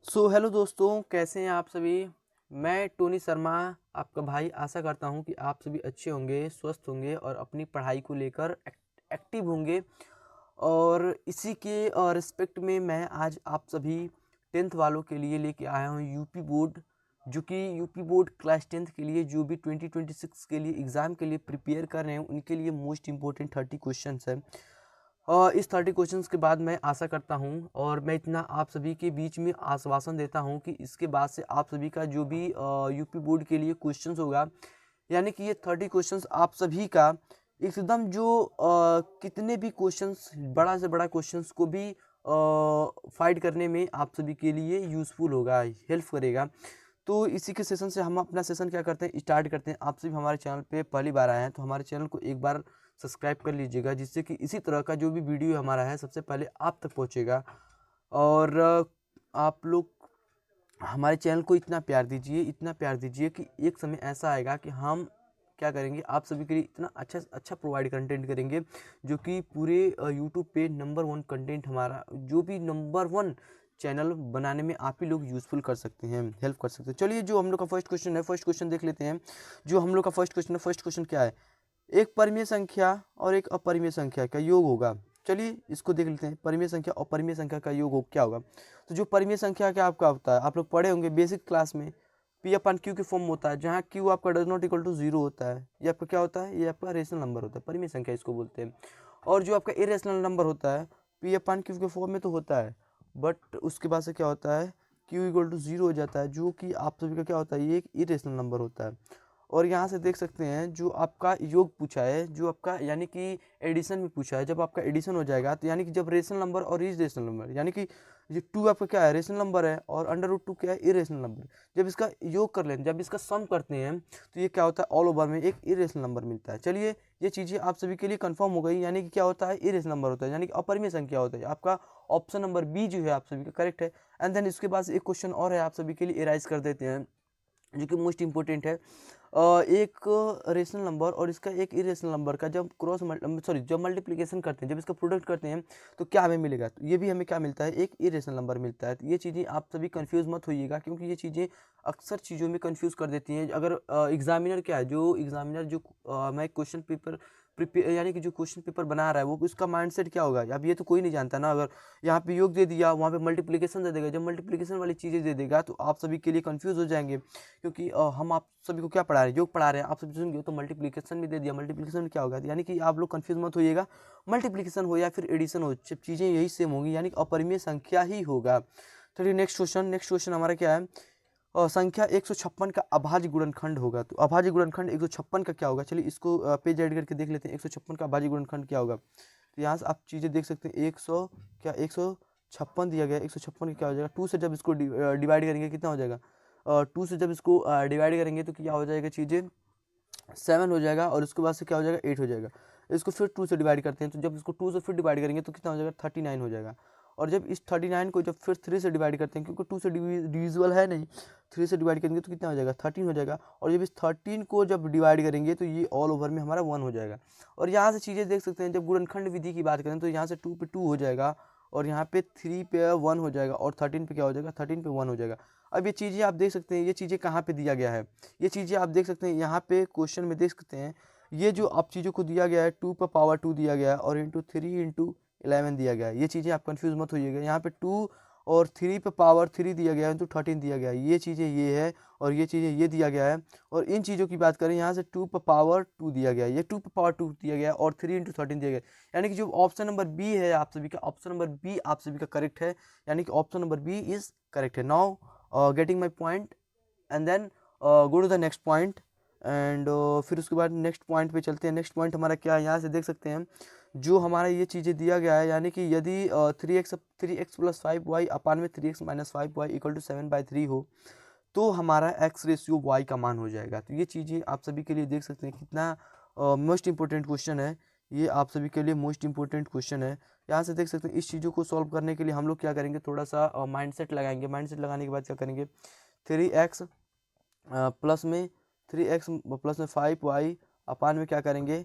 Hello दोस्तों, कैसे हैं आप सभी। मैं टोनी शर्मा, आपका भाई। आशा करता हूं कि आप सभी अच्छे होंगे, स्वस्थ होंगे और अपनी पढ़ाई को लेकर एक्टिव होंगे। और इसी के रिस्पेक्ट में मैं आज आप सभी टेंथ वालों के लिए लेके आया हूं यूपी बोर्ड। जो कि यूपी बोर्ड क्लास टेंथ के लिए जो भी 2026 के लिए एग्ज़ाम के लिए प्रिपेयर कर रहे हैं, उनके लिए मोस्ट इंपॉर्टेंट 30 क्वेश्चन है। और इस 30 क्वेश्चंस के बाद मैं आशा करता हूं और मैं इतना आप सभी के बीच में आश्वासन देता हूं कि इसके बाद से आप सभी का जो भी यूपी बोर्ड के लिए क्वेश्चंस होगा, यानी कि ये 30 क्वेश्चंस आप सभी का एकदम जो कितने भी क्वेश्चंस, बड़ा से बड़ा क्वेश्चंस को भी फाइट करने में आप सभी के लिए यूज़फुल होगा, हेल्प करेगा। तो इसी के सेशन से हम अपना सेशन क्या करते हैं, स्टार्ट करते हैं। आप सभी हमारे चैनल पे पहली बार आए हैं तो हमारे चैनल को एक बार सब्सक्राइब कर लीजिएगा, जिससे कि इसी तरह का जो भी वीडियो हमारा है सबसे पहले आप तक पहुंचेगा। और आप लोग हमारे चैनल को इतना प्यार दीजिए, इतना प्यार दीजिए कि एक समय ऐसा आएगा कि हम क्या करेंगे, आप सभी के लिए इतना अच्छा अच्छा प्रोवाइड कंटेंट करेंगे, जो कि पूरे यूट्यूब पे नंबर वन कंटेंट, हमारा जो भी नंबर वन चैनल बनाने में आप ही लोग यूज़फुल कर सकते हैं, हेल्प कर सकते हैं। चलिए, जो हम लोग का फर्स्ट क्वेश्चन है, फर्स्ट क्वेश्चन देख लेते हैं। जो हम लोग का फर्स्ट क्वेश्चन है, फर्स्ट क्वेश्चन क्या है? एक परिमेय संख्या और एक अपरिमेय संख्या का योग होगा। चलिए इसको देख लेते हैं, परिमेय संख्या और अपरिमेय संख्या का योग हो क्या होगा। तो जो परिमेय संख्या क्या आपका होता है, आप लोग पढ़े होंगे बेसिक क्लास में, पी अपन क्यू के फॉर्म होता है, जहाँ क्यू आपका does not equal to zero होता है। ये आपका क्या होता है? ये आपका रेशनल नंबर होता है, परिमेय संख्या इसको बोलते हैं। और जो आपका इरेशनल नंबर होता है, पी अपन क्यू के फॉर्म में तो होता है, बट उसके बाद से क्या होता है, क्यू इक्वल टू जीरो हो जाता है, जो कि आप सभी का क्या होता है, ये एक इरेशनल नंबर होता है। और यहाँ से देख सकते हैं जो आपका योग पूछा है, जो आपका यानी कि एडिशन में पूछा है। जब आपका एडिशन हो जाएगा तो यानी कि जब रेशनल नंबर और इरेशनल नंबर, यानी कि ये टू आपका क्या है, रेशनल नंबर है, और अंडर रूट टू क्या है, इरेशनल नंबर। जब इसका योग कर लेते हैं, जब इसका सम करते हैं, तो ये क्या होता है, ऑल ओवर में एक इरेशनल नंबर मिलता है। चलिए, ये चीज़ें आप सभी के लिए कंफर्म हो गई, यानी कि क्या होता है, इरेशनल नंबर होता है, यानी कि अपरिमेय संख्या होता है। आपका ऑप्शन नंबर बी जो है आप सभी का करेक्ट है। एंड देन इसके बाद एक क्वेश्चन और है, आप सभी के लिए एराइज कर देते हैं, जो कि मोस्ट इंपॉर्टेंट है। एक रेशनल नंबर और इसका एक इरेशनल नंबर का जब जब मल्टीप्लिकेशन करते हैं, जब इसका प्रोडक्ट करते हैं, तो क्या हमें मिलेगा? तो ये भी हमें क्या मिलता है, एक इरेशनल नंबर मिलता है। तो ये चीज़ें आप सभी कंफ्यूज मत होइएगा, क्योंकि ये चीज़ें अक्सर चीज़ों में कंफ्यूज कर देती हैं। अगर एग्जामिनर क्या है, जो एग्जामिनर जो मैं क्वेश्चन पेपर प्रिपेयर, यानी कि जो क्वेश्चन पेपर बना रहा है, वो उसका माइंडसेट क्या होगा, अब ये तो कोई नहीं जानता ना। अगर यहाँ पे योग दे दिया, वहाँ पे मल्टीप्लिकेशन दे देगा, जब मल्टीप्लिकेशन वाली चीज़ें दे देगा तो आप सभी के लिए कंफ्यूज हो जाएंगे। क्योंकि हम आप सभी को क्या पढ़ा रहे हैं, योग पढ़ा रहे हैं। आप सभी सुन गए तो मल्टीप्लिकेशन भी दे दिया, मल्टीप्लिकेशन में क्या होगा, यानी कि आप लोग कंफ्यूज मत होइएगा। मल्टीप्लिकेशन हो या फिर एडिशन हो, जब चीज़ें यही सेम होंगी, यानी कि अपरिमेय संख्या ही होगा। चलिए नेक्स्ट क्वेश्चन हमारा क्या है, संख्या 156 का अभाज्य गुणनखंड होगा। तो अभाज्य गुणनखंड 156 का क्या होगा? चलिए इसको पेज ऐड करके देख लेते हैं, 156 का अभाज्य गुणनखंड क्या होगा। तो यहाँ से आप चीज़ें देख सकते हैं, 156 दिया गया, 156 का क्या हो जाएगा, टू से जब इसको डिवाइड करेंगे कितना हो जाएगा, टू से जब इसको डिवाइड करेंगे तो क्या हो जाएगा, चीज़ें 7 हो जाएगा, और उसके बाद से क्या हो जाएगा, 8 हो जाएगा। इसको फिर 2 से डिवाइड करते हैं, तो जब इसको 2 से फिर डिवाइड करेंगे तो कितना हो जाएगा, 39 हो जाएगा। और जब इस 39 को जब फिर 3 से डिवाइड करते हैं, क्योंकि 2 से डिविजिबल है नहीं, 3 से डिवाइड करेंगे तो कितना हो जाएगा, 13 हो जाएगा। और जब इस 13 को जब डिवाइड करेंगे तो ये ऑल ओवर में हमारा 1 हो जाएगा। और यहाँ से चीज़ें देख सकते हैं, जब गुणनखंड विधि की बात करें तो यहाँ से 2 पे 2 हो जाएगा, और यहाँ पे 3 पे 1 हो जाएगा, और 13 पे क्या हो जाएगा, 13 पे 1 हो जाएगा। अब ये चीज़ें आप देख सकते हैं, ये चीज़ें कहाँ पे दिया गया है, ये चीज़ें आप देख सकते हैं यहाँ पे क्वेश्चन में देख सकते हैं। ये जो आप चीज़ों को दिया गया है, 2 पर पावर 2 दिया गया है, और इंटू 3 इंटू 11 दिया गया है। ये चीज़ें आप कंफ्यूज मत होइएगा, यहाँ पे 2 और 3 पे पावर 3 दिया गया है, इंटू 13 दिया गया है। ये चीज़ें ये है, और ये चीज़ें ये दिया गया है। और इन चीज़ों की बात करें, यहाँ से 2 पर पावर 2 दिया गया है, ये 2 पर पावर 2 दिया गया है, और 3 इंटू 13 दिया गया है। यानी कि जो ऑप्शन नंबर बी है आप सभी का, ऑप्शन नंबर बी आप सभी का करेक्ट है, यानी कि option number B is correct है। Now getting my point, and then go to the next point. एंड फिर उसके बाद नेक्स्ट पॉइंट पे चलते हैं। नेक्स्ट पॉइंट हमारा क्या है, यहाँ से देख सकते हैं जो हमारा ये चीज़ें दिया गया है, यानी कि यदि 3x प्लस 5y अपान में 3x minus 5y equal to 7/3 हो, तो हमारा x रेशियो y का मान हो जाएगा। तो ये चीज़ें आप सभी के लिए देख सकते हैं, कितना मोस्ट इंपॉर्टेंट क्वेश्चन है। ये आप सभी के लिए मोस्ट इंपॉर्टेंट क्वेश्चन है। यहाँ से देख सकते हैं, इस चीज़ों को सॉल्व करने के लिए हम लोग क्या करेंगे, थोड़ा सा माइंडसेट लगाएंगे। माइंडसेट लगाने के बाद क्या करेंगे, 3x प्लस में 3x प्लस में 5y अपान में क्या करेंगे,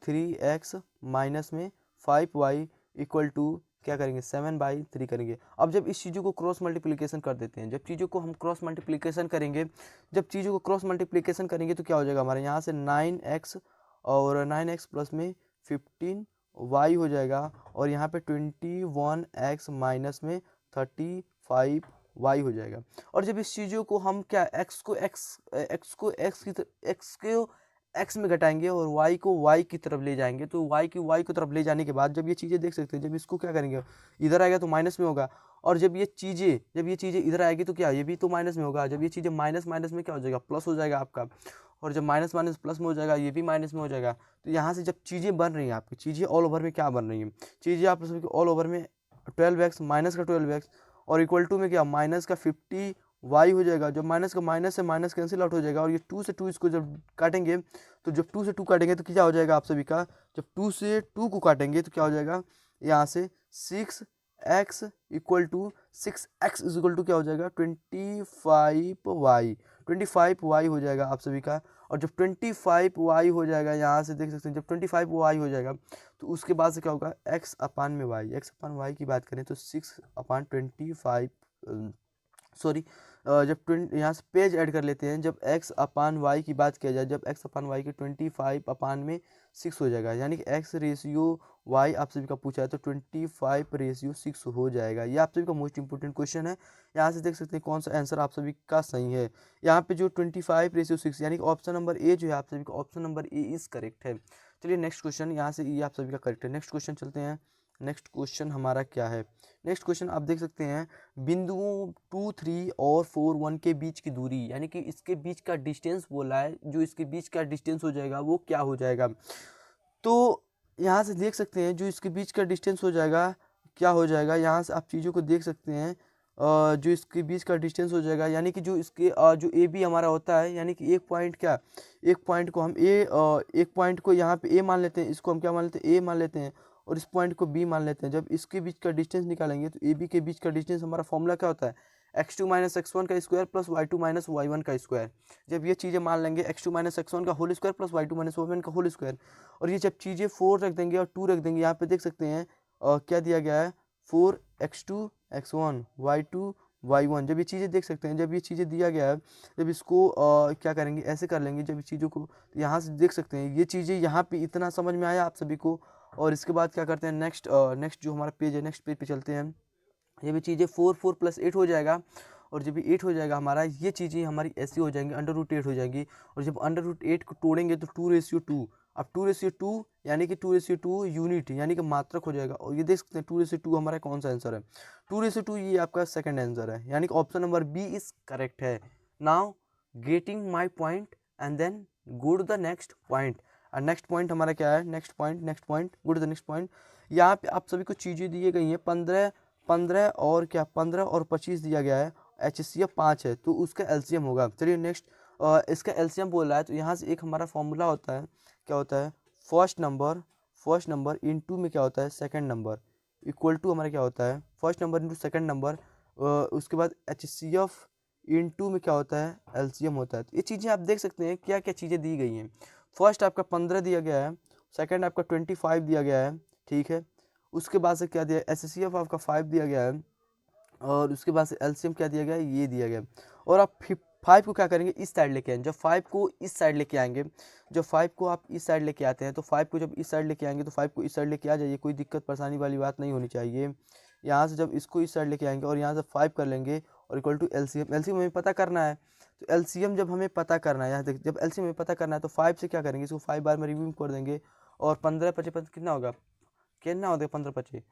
3x माइनस में 5y इक्वल टू क्या करेंगे 7/3 करेंगे। अब जब इस चीज़ों को क्रॉस मल्टीप्लिकेशन कर देते हैं, जब चीज़ों को हम क्रॉस मल्टीप्लिकेशन करेंगे, जब चीज़ों को क्रॉस मल्टीप्लिकेशन करेंगे तो क्या हो जाएगा हमारे यहाँ से 9x और 9x प्लस में 15y हो जाएगा, और यहाँ पे 21x माइनस में 35y हो जाएगा। और जब इस चीज़ों को हम क्या x को x में घटाएंगे और y को y की तरफ ले जाएंगे, तो y की तरफ ले जाने के बाद जब ये चीज़ें देख सकते हैं, जब इसको क्या करेंगे इधर आएगा तो माइनस में होगा, और जब ये चीज़ें इधर आएगी तो क्या ये भी तो माइनस में होगा, जब ये चीज़ें माइनस माइनस में क्या हो जाएगा प्लस हो जाएगा आपका, और जब माइनस माइनस प्लस में हो जाएगा ये भी माइनस में हो जाएगा। तो यहाँ से जब चीज़ें बन रही हैं आपकी, चीज़ें ऑल ओवर में क्या बन रही हैं, चीज़ें आप सभी ऑल ओवर में 12x माइनस का 12x और इक्वल टू में क्या माइनस का 50y हो जाएगा। जब माइनस का माइनस से माइनस कैंसिल आउट हो जाएगा, और ये 2 से 2 इसको जब काटेंगे, तो जब 2 से 2 काटेंगे तो क्या हो जाएगा आप सभी का, जब 2 से 2 को काटेंगे तो क्या हो जाएगा यहाँ से 6x equal to 6x is equal to क्या हो जाएगा 25y हो जाएगा आप सभी का। और जब 25y हो जाएगा, यहाँ से देख सकते हैं जब 25y हो जाएगा तो उसके बाद से क्या होगा x अपान में y की बात करें तो 6/25 सॉरी जब यहाँ से पेज ऐड कर लेते हैं, जब x अपान वाई की बात किया जाए, जब x अपान वाई की 25 अपान में 6 हो जाएगा, यानी कि x रेशियो y आप सभी का पूछा है तो 25/6 हो जाएगा। ये आप सभी का मोस्ट इंपोर्टेंट क्वेश्चन है। यहाँ से देख सकते हैं कौन सा आंसर आप सभी का सही है। यहाँ पे जो 25/6 यानी कि ऑप्शन नंबर ए जो है आप सभी का option number A is correct है। चलिए नेक्स्ट क्वेश्चन, यहाँ से ये आप सभी का करेक्ट है। नेक्स्ट क्वेश्चन चलते हैं। नेक्स्ट क्वेश्चन हमारा क्या है, नेक्स्ट क्वेश्चन आप देख सकते हैं बिंदुओं 2, 3 और 4, 1 के बीच की दूरी, यानी कि इसके बीच का डिस्टेंस बोला है, जो इसके बीच का डिस्टेंस हो जाएगा वो क्या हो जाएगा। तो यहाँ से देख सकते हैं जो इसके बीच का डिस्टेंस हो जाएगा क्या हो जाएगा, यहाँ से आप चीज़ों को देख सकते हैं जो इसके बीच का डिस्टेंस हो जाएगा, यानी कि जो इसके जो ए बी हमारा होता है, यानी कि एक पॉइंट को हम एक पॉइंट को यहाँ पे ए मान लेते हैं, इसको हम क्या मान लेते हैं ए मान लेते हैं, और इस पॉइंट को बी मान लेते हैं। जब इसके बीच का डिस्टेंस निकालेंगे तो ए बी के बीच का डिस्टेंस हमारा फॉर्मूला क्या होता है x2 माइनस x1 का square plus y2 minus y1 का स्क्वायर। जब ये चीज़ें मान लेंगे x2 माइनस x1 का whole square plus y2 minus y1 का होल स्क्वायर, और ये जब चीज़ें 4 रख देंगे और 2 रख देंगे, यहाँ पे देख सकते हैं क्या दिया गया है 4x2 x1 y2 y1। जब ये चीज़ें देख सकते हैं, जब ये चीज़ें दिया गया है, जब इसको क्या करेंगे ऐसे कर लेंगे, जब चीज़ों को यहाँ से देख सकते हैं ये चीज़ें यहाँ पे इतना समझ में आया आप सभी को। और इसके बाद क्या करते हैं नेक्स्ट जो हमारा पेज है, नेक्स्ट पेज पे चलते हैं। ये भी चीज़ें 4 प्लस 8 हो जाएगा, और जब भी 8 हो जाएगा हमारा, ये चीज़ें हमारी ऐसी हो जाएंगी √8 हो जाएंगी, और जब √8 को तोड़ेंगे तो 2:2। अब 2:2 यानी कि 2:2 यूनिट यानी कि मात्रक हो जाएगा, और ये देख सकते हैं 2:2 हमारा कौन सा आंसर है 2:2, ये आपका सेकंड आंसर है, यानी कि option number B is correct है। Now getting my point and then go to the next point. और नेक्स्ट पॉइंट हमारा क्या है, next point go to the next point. यहाँ पे आप सभी को चीज़ें दी गई हैं 15 और क्या 15 और 25 दिया गया है, HCF 5 है तो उसका LCM होगा। चलिए नेक्स्ट इसका LCM बोल रहा है, तो यहाँ से एक हमारा फॉर्मूला होता है, क्या होता है फर्स्ट नंबर इनटू में क्या होता है सेकंड नंबर इक्वल टू हमारा क्या होता है first number into second number, उसके बाद HCF इनटू में क्या होता है LCM होता है। तो ये चीज़ें आप देख सकते हैं क्या क्या चीज़ें दी गई हैं। फर्स्ट आपका 15 दिया गया है, सेकंड आपका 25 दिया गया है, ठीक है। उसके बाद से क्या दिया HCF आपका 5 दिया गया है, और उसके बाद से LCM क्या दिया गया है ये दिया गया है। और आप 5 को क्या करेंगे इस साइड लेके आएंगे, जब 5 को इस साइड लेके आएंगे, जब 5 को आप इस साइड लेके आते हैं तो 5 को जब इस साइड लेके आएंगे तो 5 को इस साइड लेके आ जाइए, कोई दिक्कत परेशानी वाली बात नहीं होनी चाहिए। यहाँ से जब इसको इस साइड लेके आएंगे और यहाँ से 5 कर लेंगे और इक्वल टू LCM हमें पता करना है। तो LCM जब हमें पता करना है, यहाँ देख जब LCM हमें पता करना है तो 5 से क्या करेंगे इसको 5 बार में रिव्यू कर देंगे, और 15 कितना होगा 15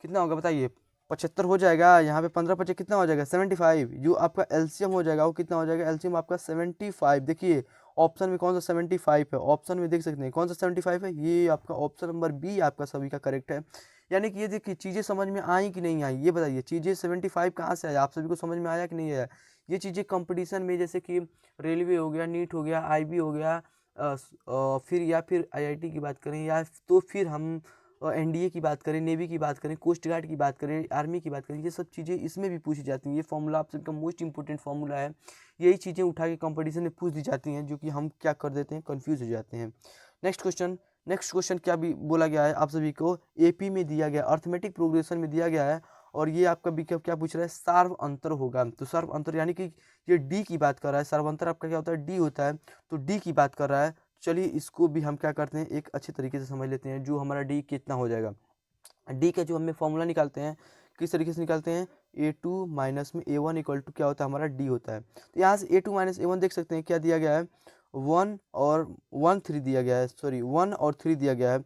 कितना होगा बताइए 75 हो जाएगा। यहाँ पे 15 कितना हो जाएगा 75। जो आपका LCM हो जाएगा वो कितना हो जाएगा LCM आपका 75। देखिए ऑप्शन में कौन सा 75 है, ऑप्शन में देख सकते हैं कौन सा 75 है, ये आपका ऑप्शन नंबर बी आपका सभी का करेक्ट है। यानी कि ये देखिए चीज़ें समझ में आई कि नहीं आई, ये बताइए चीज़ें 75 कहाँ से आया, आप सभी को समझ में आया कि नहीं आया। ये चीज़ें कंपटीशन में जैसे कि रेलवे हो गया, नीट हो गया, IB हो गया, फिर IIT की बात करें, या तो फिर हम NDA की बात करें, नेवी की बात करें, कोस्ट गार्ड की बात करें, आर्मी की बात करें, ये सब चीज़ें इसमें भी पूछी जाती हैं। ये फॉर्मूला आप सबका मोस्ट इंपॉर्टेंट फॉर्मूला है, यही चीज़ें उठा के कंपटीशन में पूछ दी जाती हैं, जो कि हम क्या कर देते हैं कन्फ्यूज़ हो जाते हैं। नेक्स्ट क्वेश्चन, नेक्स्ट क्वेश्चन क्या भी बोला गया है आप सभी को, एपी में दिया गया, अर्थमेटिक प्रोग्रेशन में दिया गया है, और ये आपका भी क्या पूछ रहा है, सार्व अंतर होगा। तो सार्व अंतर यानी कि ये डी की बात कर रहा है, सार्व अंतर आपका क्या होता है, डी होता है, तो डी की बात कर रहा है। चलिए इसको भी हम क्या करते हैं, एक अच्छे तरीके से समझ लेते हैं, जो हमारा डी कितना हो जाएगा। डी का जो हमें फॉर्मूला निकालते हैं, किस तरीके से निकालते हैं, a2 माइनस में a1 इक्वल टू क्या होता है, हमारा डी होता है। तो यहाँ से a2 माइनस a1 देख सकते हैं क्या दिया गया है, 1 और 1 3 दिया गया है, सॉरी 1 और 3 दिया गया है।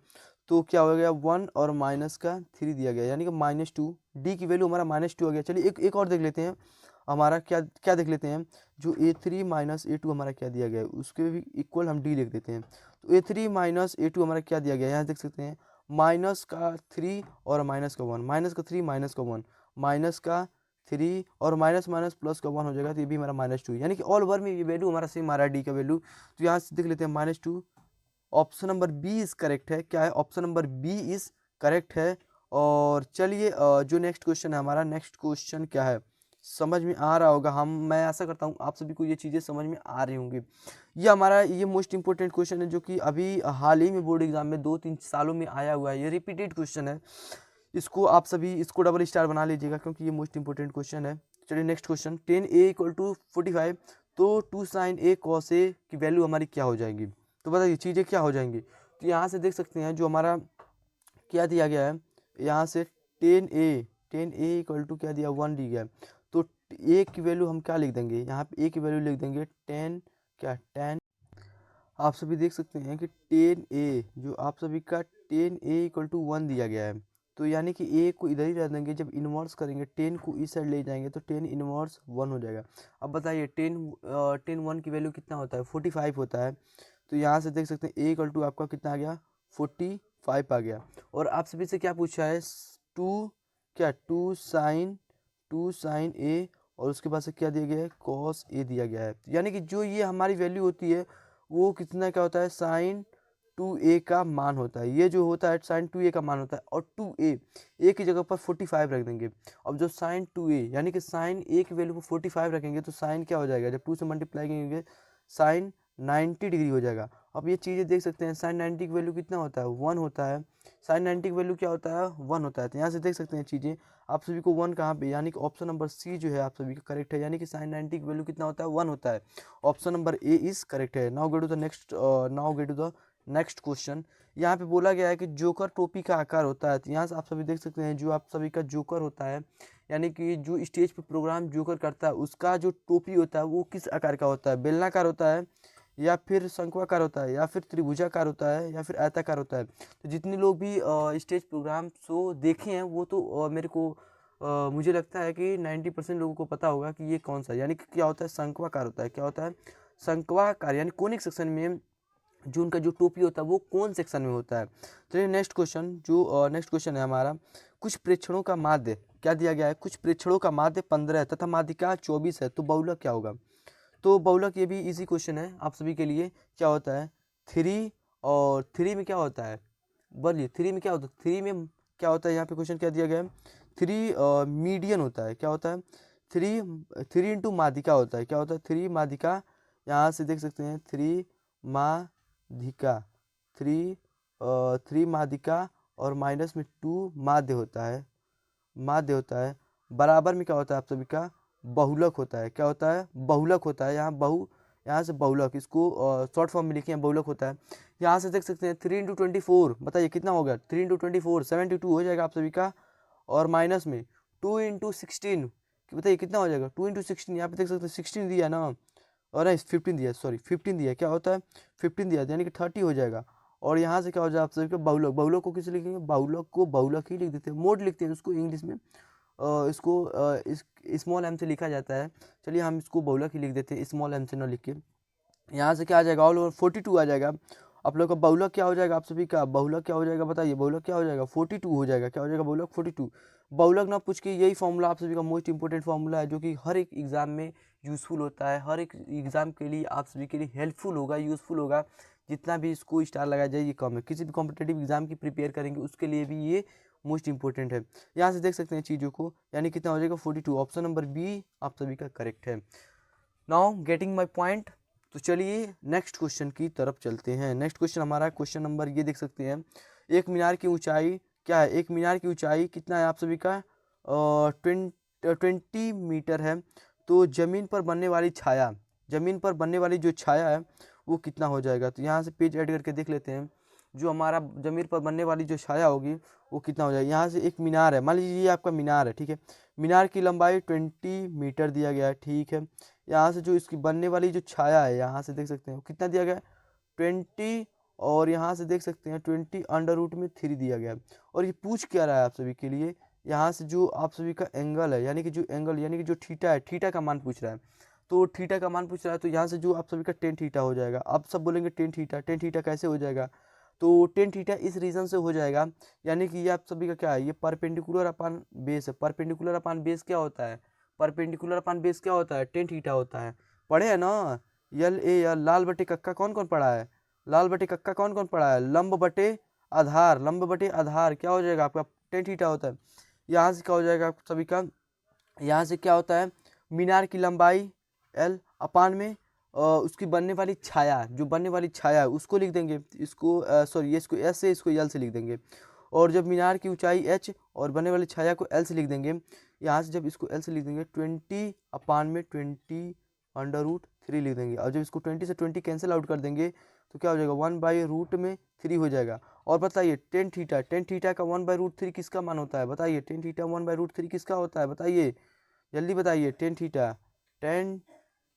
तो क्या हो गया, 1 और माइनस का 3 दिया गया, यानी कि -2, डी की वैल्यू हमारा -2 हो गया। चलिए एक और देख लेते हैं, हमारा क्या क्या देख लेते हैं, जो a3 माइनस a2 हमारा क्या दिया गया है, उसके भी इक्वल हम डी लिख देते हैं। तो a3 माइनस a2 हमारा क्या दिया गया है, यहाँ देख सकते हैं माइनस का 3 और माइनस का 1, माइनस का 3 माइनस का 1, माइनस का 3 और माइनस माइनस प्लस का 1 हो जाएगा, तो ये भी हमारा -2, यानी कि ऑल ओवर में ये वैल्यू हमारा सेम आ रहा है डी का वैल्यू। तो यहाँ से देख लेते हैं -2, option number B is correct है, क्या है, option number B is correct है। और चलिए जो नेक्स्ट क्वेश्चन है हमारा, नेक्स्ट क्वेश्चन क्या है, समझ में आ रहा होगा, मैं आशा करता हूँ आप सभी को ये चीज़ें समझ में आ रही होंगी। ये हमारा ये मोस्ट इंपॉर्टेंट क्वेश्चन है, जो कि अभी हाल ही में बोर्ड एग्जाम में 2-3 सालों में आया हुआ है, ये रिपीटेड क्वेश्चन है। इसको आप सभी इसको डबल स्टार बना लीजिएगा, क्योंकि ये मोस्ट इंपॉर्टेंट क्वेश्चन है। चलिए next question, 10a equal to 45, तो 2 sin a cos a की वैल्यू हमारी क्या हो जाएगी, तो बताइए चीज़ें क्या हो जाएंगी। तो यहाँ से देख सकते हैं जो हमारा क्या दिया गया है, यहाँ से 10a इक्वल टू क्या दिया, 1 दी गया है। तो a की वैल्यू हम क्या लिख देंगे, यहाँ पे a की वैल्यू लिख देंगे 10, क्या 10, आप सभी देख सकते हैं कि 10a जो आप सभी का 10a इक्वल टू 1 दिया गया है, तो यानी कि a को इधर ही रख देंगे, जब इन्वर्स करेंगे 10 को इस साइड ले जाएंगे तो 10 इन्वर्स 1 हो जाएगा। अब बताइए 10 1 की वैल्यू कितना होता है, 45 होता है। तो यहाँ से देख सकते हैं a इक्वल टू आपका कितना आ गया, 45 आ गया। और आप सभी से क्या पूछा है, 2 साइन a, और उसके बाद से क्या दिया गया है, कॉस a दिया गया है। यानी कि जो ये हमारी वैल्यू होती है वो कितना क्या होता है, साइन 2a का मान होता है, ये जो होता है साइन 2a का मान होता है। और 2a की जगह पर 45 रख देंगे। अब जो साइन 2a यानी कि साइन a की वैल्यू को 45 रखेंगे, तो साइन क्या हो जाएगा, जब 2 से मल्टीप्लाई करेंगे साइन 90 डिग्री हो जाएगा। अब ये चीज़ें देख सकते हैं, साइन 90 की वैल्यू कितना होता है, 1 होता है। साइन 90 की वैल्यू क्या होता है, 1 होता है। तो यहाँ से देख सकते हैं चीज़ें, आप सभी को 1 कहाँ पे, यानी कि ऑप्शन नंबर सी जो है आप सभी का करेक्ट है, यानी कि साइन 90 की वैल्यू कितना होता है, 1 होता है। Option number A is correct है। Now go to the next question. यहाँ पे बोला गया है कि जोकर टोपी का आकार होता है। तो यहाँ से आप सभी देख सकते हैं, जो आप सभी का जोकर होता है, यानी कि जो स्टेज पे प्रोग्राम जोकर करता है, उसका जो टोपी होता है वो किस आकार का होता है, बेलनाकार होता है, या फिर शंक्वाकार होता है, या फिर त्रिभुजाकार होता है, या फिर आयताकार होता है। तो जितने लोग भी स्टेज प्रोग्राम शो देखे हैं वो तो मेरे को मुझे लगता है कि 90% लोगों को पता होगा कि ये कौन सा, यानी कि क्या होता है, शंक्वाकार होता है। क्या होता है, शंक्वाकार, यानी कोनिक सेक्शन में जो उनका जो टोपी होता है वो कौन सेक्शन में होता है। चलिए नेक्स्ट क्वेश्चन, जो नेक्स्ट क्वेश्चन है हमारा, कुछ प्रेक्षणों का माध्य क्या दिया गया है, कुछ प्रेक्षणों का माध्य 15 तथा माध्यिका 24 है, तो बहुलक क्या होगा। तो बहुलक ये भी इजी क्वेश्चन है आप सभी के लिए। क्या होता है, 3, और 3 में क्या होता है, बोलिए 3 में क्या होता है, 3 में क्या होता है, यहाँ पे क्वेश्चन क्या दिया गया है, 3 मीडियन होता है। क्या होता है, 3 इंटू माध्यिका होता है। क्या होता है, 3 माध्यिका, यहाँ से देख सकते हैं 3 माध्यिका, 3 माध्यिका, और माइनस में 2 माध्य होता है, माध्य होता है। बराबर में क्या होता है आप सभी का, बहुलक होता है। क्या होता है, बहुलक होता है। यहाँ से बहुलक, इसको शॉर्ट फॉर्म में लिखे हैं, बहुलक होता है। यहाँ से देख सकते हैं 3 इंटू 24, बताइए कितना हो गया, 3 इंटू 24 72 हो जाएगा आप सभी का। और माइनस में 2 इंटू 16, बताइए कितना हो जाएगा, 2 इंटू 16, यहाँ पे देख सकते हैं 16 दिया ना, और नहीं 15 दिया, सॉरी 15 दिया। क्या होता है, 15 दिया, यानी कि 30 हो जाएगा। और यहाँ से क्या हो जाएगा आप सभी का, बहुलक, बहुलक को किसे लिखेंगे, बहुलक को बहुलक ही लिख देते हैं, मोड लिखते हैं उसको इंग्लिश में, इसको स्मॉल एम से लिखा जाता है। चलिए हम इसको बहुलक ही लिख देते हैं, स्मॉल एम से न लिख के। यहाँ से क्या आ जाएगा, ऑल ओवर 42 आ जाएगा। आप लोग का बहुलक क्या हो जाएगा, आप सभी का बहुलक क्या हो जाएगा, बताइए बहुलक क्या हो जाएगा, 42 हो जाएगा। क्या हो जाएगा, बहुलक 42। बहुलक ना पूछ के यही फॉर्मूला आप सभी का मोस्ट इंपॉर्टेंट फॉर्मूला है, जो कि हर एक एग्जाम में यूज़फुल होता है, हर एक एग्जाम के लिए आप सभी के लिए हेल्पफुल होगा, यूज़फुल होगा। जितना भी इसको स्टार लगाया जाए ये कम है, किसी भी कॉम्पिटेटिव एग्जाम की प्रिपेयर करेंगे उसके लिए भी ये मोस्ट इंपॉर्टेंट है। यहाँ से देख सकते हैं चीज़ों को, यानी कितना हो जाएगा, 42। ऑप्शन नंबर बी आप सभी का करेक्ट है। नाउ गेटिंग माई पॉइंट, तो चलिए नेक्स्ट क्वेश्चन की तरफ चलते हैं। नेक्स्ट क्वेश्चन हमारा क्वेश्चन नंबर ये देख सकते हैं, एक मीनार की ऊंचाई क्या है? एक मीनार की ऊंचाई कितना है आप सभी का? 20 मीटर है। तो ज़मीन पर बनने वाली छाया, ज़मीन पर बनने वाली जो छाया है वो कितना हो जाएगा? तो यहाँ से पेज ऐड करके देख लेते हैं, जो हमारा ज़मीन पर बनने वाली जो छाया होगी वो कितना हो जाएगा। यहाँ से एक मीनार है, मान लीजिए ये आपका मीनार है, ठीक है। मीनार की लंबाई 20 मीटर दिया गया है, ठीक है। यहाँ से जो इसकी बनने वाली जो छाया है, यहाँ से देख सकते हैं वो कितना दिया गया है? 20, और यहाँ से देख सकते हैं 20√3 दिया गया है। और ये पूछ क्या रहा है आप सभी के लिए? यहाँ से जो आप सभी का एंगल है, यानी कि जो एंगल यानी कि जो थीटा है, थीटा का मान पूछ रहा है। तो थीटा का मान पूछ रहा है, तो यहाँ से जो आप सभी का टेन थीटा हो जाएगा। आप सब बोलेंगे टेन थीटा कैसे हो जाएगा? तो टेन थीटा इस रीजन से हो जाएगा, यानी कि ये आप सभी का क्या है, ये परपेंडिकुलर अपान बेस है। परपेंडिकुलर अपान बेस क्या होता है? परपेंडिकुलर अपान बेस क्या होता है? टेन थीटा होता है। पढ़े है ना? यल ए यल, लाल बटे कक्का कौन कौन पढ़ा है? लाल बटे कक्का कौन कौन पढ़ा है? लंब बटे आधार, लंब बटे आधार क्या हो जाएगा आपका? टेन थीटा होता है। यहाँ से क्या हो जाएगा आप सभी का? यहाँ से क्या होता है? मीनार की लंबाई एल अपान में उसकी बनने वाली छाया, जो बनने वाली छाया है उसको लिख देंगे, इसको सॉरी इसको एस से, इसको एल से लिख देंगे। और जब मीनार की ऊंचाई एच और बनने वाली छाया को एल से लिख देंगे, यहाँ से जब इसको एल से लिख देंगे 20 अपान में 20√3 लिख देंगे। और जब इसको 20 से 20 कैंसिल आउट कर देंगे तो क्या हो जाएगा? 1/√3 हो जाएगा। और बताइए टेन थीटा का 1/√3 किसका मान होता है? बताइए टेन थीटा 1/√3 किसका होता है? बताइए, जल्दी बताइए। टेन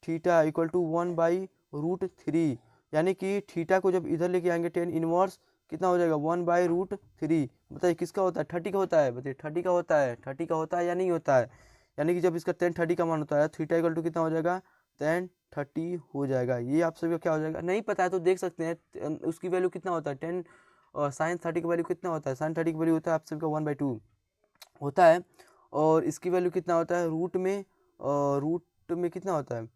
थीटा इक्वल टू 1/√3, यानी कि थीटा को जब इधर लेके आएंगे टेन इनवर्स कितना हो जाएगा? 1/√3। बताइए किसका होता है? 30 का होता है। बताइए 30 का होता है, 30 का होता है या नहीं होता है? यानी कि जब इसका टेन 30 का मान होता है, थीटा इक्वल टू कितना हो जाएगा? टेन 30 हो जाएगा। ये आप सभी को क्या हो जाएगा? नहीं पता है तो देख सकते हैं, उसकी वैल्यू कितना होता है? टेन और साइन 30 की वैल्यू कितना होता है? साइन 30 की वैल्यू होता है आप सभी का 1/2 होता है। और इसकी वैल्यू कितना होता है? रूट में कितना होता है?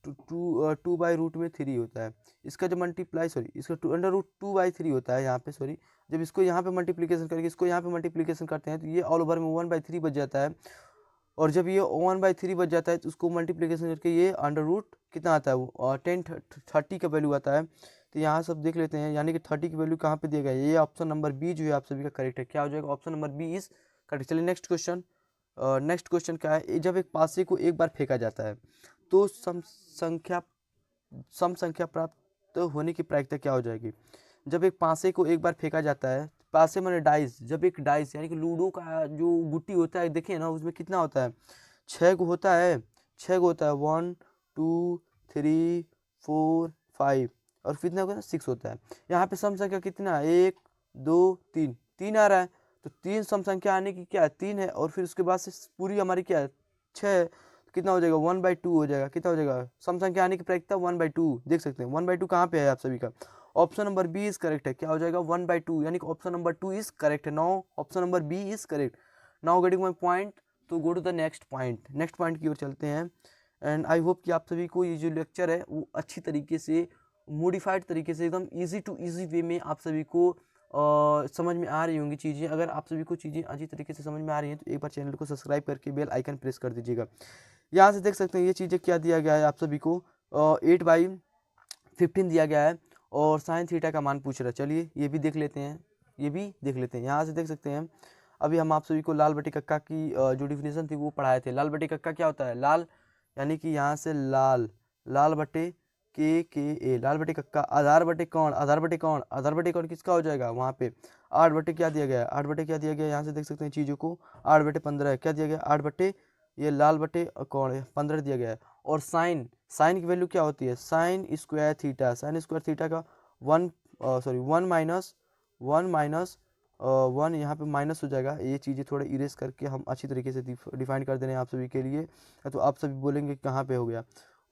टू बाई रूट में 3 होता है। इसका जो मल्टीप्लाई सॉरी इसका √2/3 होता है यहाँ पे, सॉरी। जब इसको यहाँ पे मल्टीप्लिकेशन करके इसको यहाँ पे मल्टीप्लिकेशन करते हैं तो ये ऑल ओवर में 1/3 बच जाता है। और जब ये 1/3 बच जाता है तो उसको मल्टीप्लिकेशन करके ये अंडर रूट कितना आता है? वो 30 का वैल्यू आता है। तो यहाँ सब देख लेते हैं, यानी कि 30 की वैल्यू कहाँ पे दिया गया है? ये ऑप्शन नंबर बी जो है आप सभी का करेक्ट है। क्या हो जाएगा? Option number B is correct. चलिए नेक्स्ट क्वेश्चन। नेक्स्ट क्वेश्चन क्या है? जब एक पासे को एक बार फेंका जाता है तो सम संख्या प्राप्त होने की प्रायिकता क्या हो जाएगी? जब एक पासे को एक बार फेंका जाता है, पासे माने डाइस, जब एक डाइस यानी कि लूडो का जो गुट्टी होता है देखिए ना, उसमें कितना होता है? 6 गो होता है, 6 गो होता है। 1 2 3 4 5 और कितना होगा? 6 होता है। यहाँ पे सम संख्या कितना है? 1 2 3, 3 आ रहा है। तो 3 सम संख्या आने की क्या है? 3 है। और फिर उसके बाद से पूरी हमारी क्या है? 6। कितना हो जाएगा? 1/2 हो जाएगा। कितना हो जाएगा? सम संख्या आने की प्रायिकता 1/2। देख सकते हैं 1/2 कहाँ पे है आप सभी का? Option number B is correct है। क्या हो जाएगा? 1/2, यानी कि ऑप्शन नंबर 2 इज करेक्ट है। Now option number B is correct. Now getting my point, तो go to the next point. Next point की ओर चलते हैं। एंड आई होप कि आप सभी को ये जो लेक्चर है वो अच्छी तरीके से, मोडिफाइड तरीके से, एकदम ईजी टू ईजी वे में आप सभी को समझ में आ रही होंगी चीज़ें। अगर आप सभी को चीज़ें अच्छी तरीके से समझ में आ रही हैं तो एक बार चैनल को सब्सक्राइब करके बेल आइकन प्रेस कर दीजिएगा। यहाँ से देख सकते हैं ये चीज़ें क्या दिया गया है आप सभी को? 8/15 दिया गया है और साइन थीटा का मान पूछ रहा है। चलिए ये भी देख लेते हैं, ये भी देख लेते हैं। यहाँ से देख सकते हैं, अभी हम आप सभी को लाल बटे कक्का की जो डिफिनेशन थी वो पढ़ाए थे। लाल बटे कक्का क्या होता है? लाल यानी कि यहाँ से लाल बटे के ए, लाल बटे कक्का। आधार बटे कौन? आधार बटे कौन? आधार बटे कौन किसका हो जाएगा? वहाँ पे 8 बटे क्या दिया गया है? 8 बटे क्या दिया गया है? यहाँ से देख सकते हैं चीज़ों को, 8/15 क्या दिया गया? 8 बटे ये लाल बटे कौन है 15 दिया गया है। और साइन की वैल्यू क्या होती है? Sine square theta, sine square theta का 1 यहाँ पे माइनस हो जाएगा। ये चीज़ें थोड़ा इरेज करके हम अच्छी तरीके से डिफाइन कर दे रहे हैं आप सभी के लिए। तो आप सभी बोलेंगे कहाँ पे हो गया?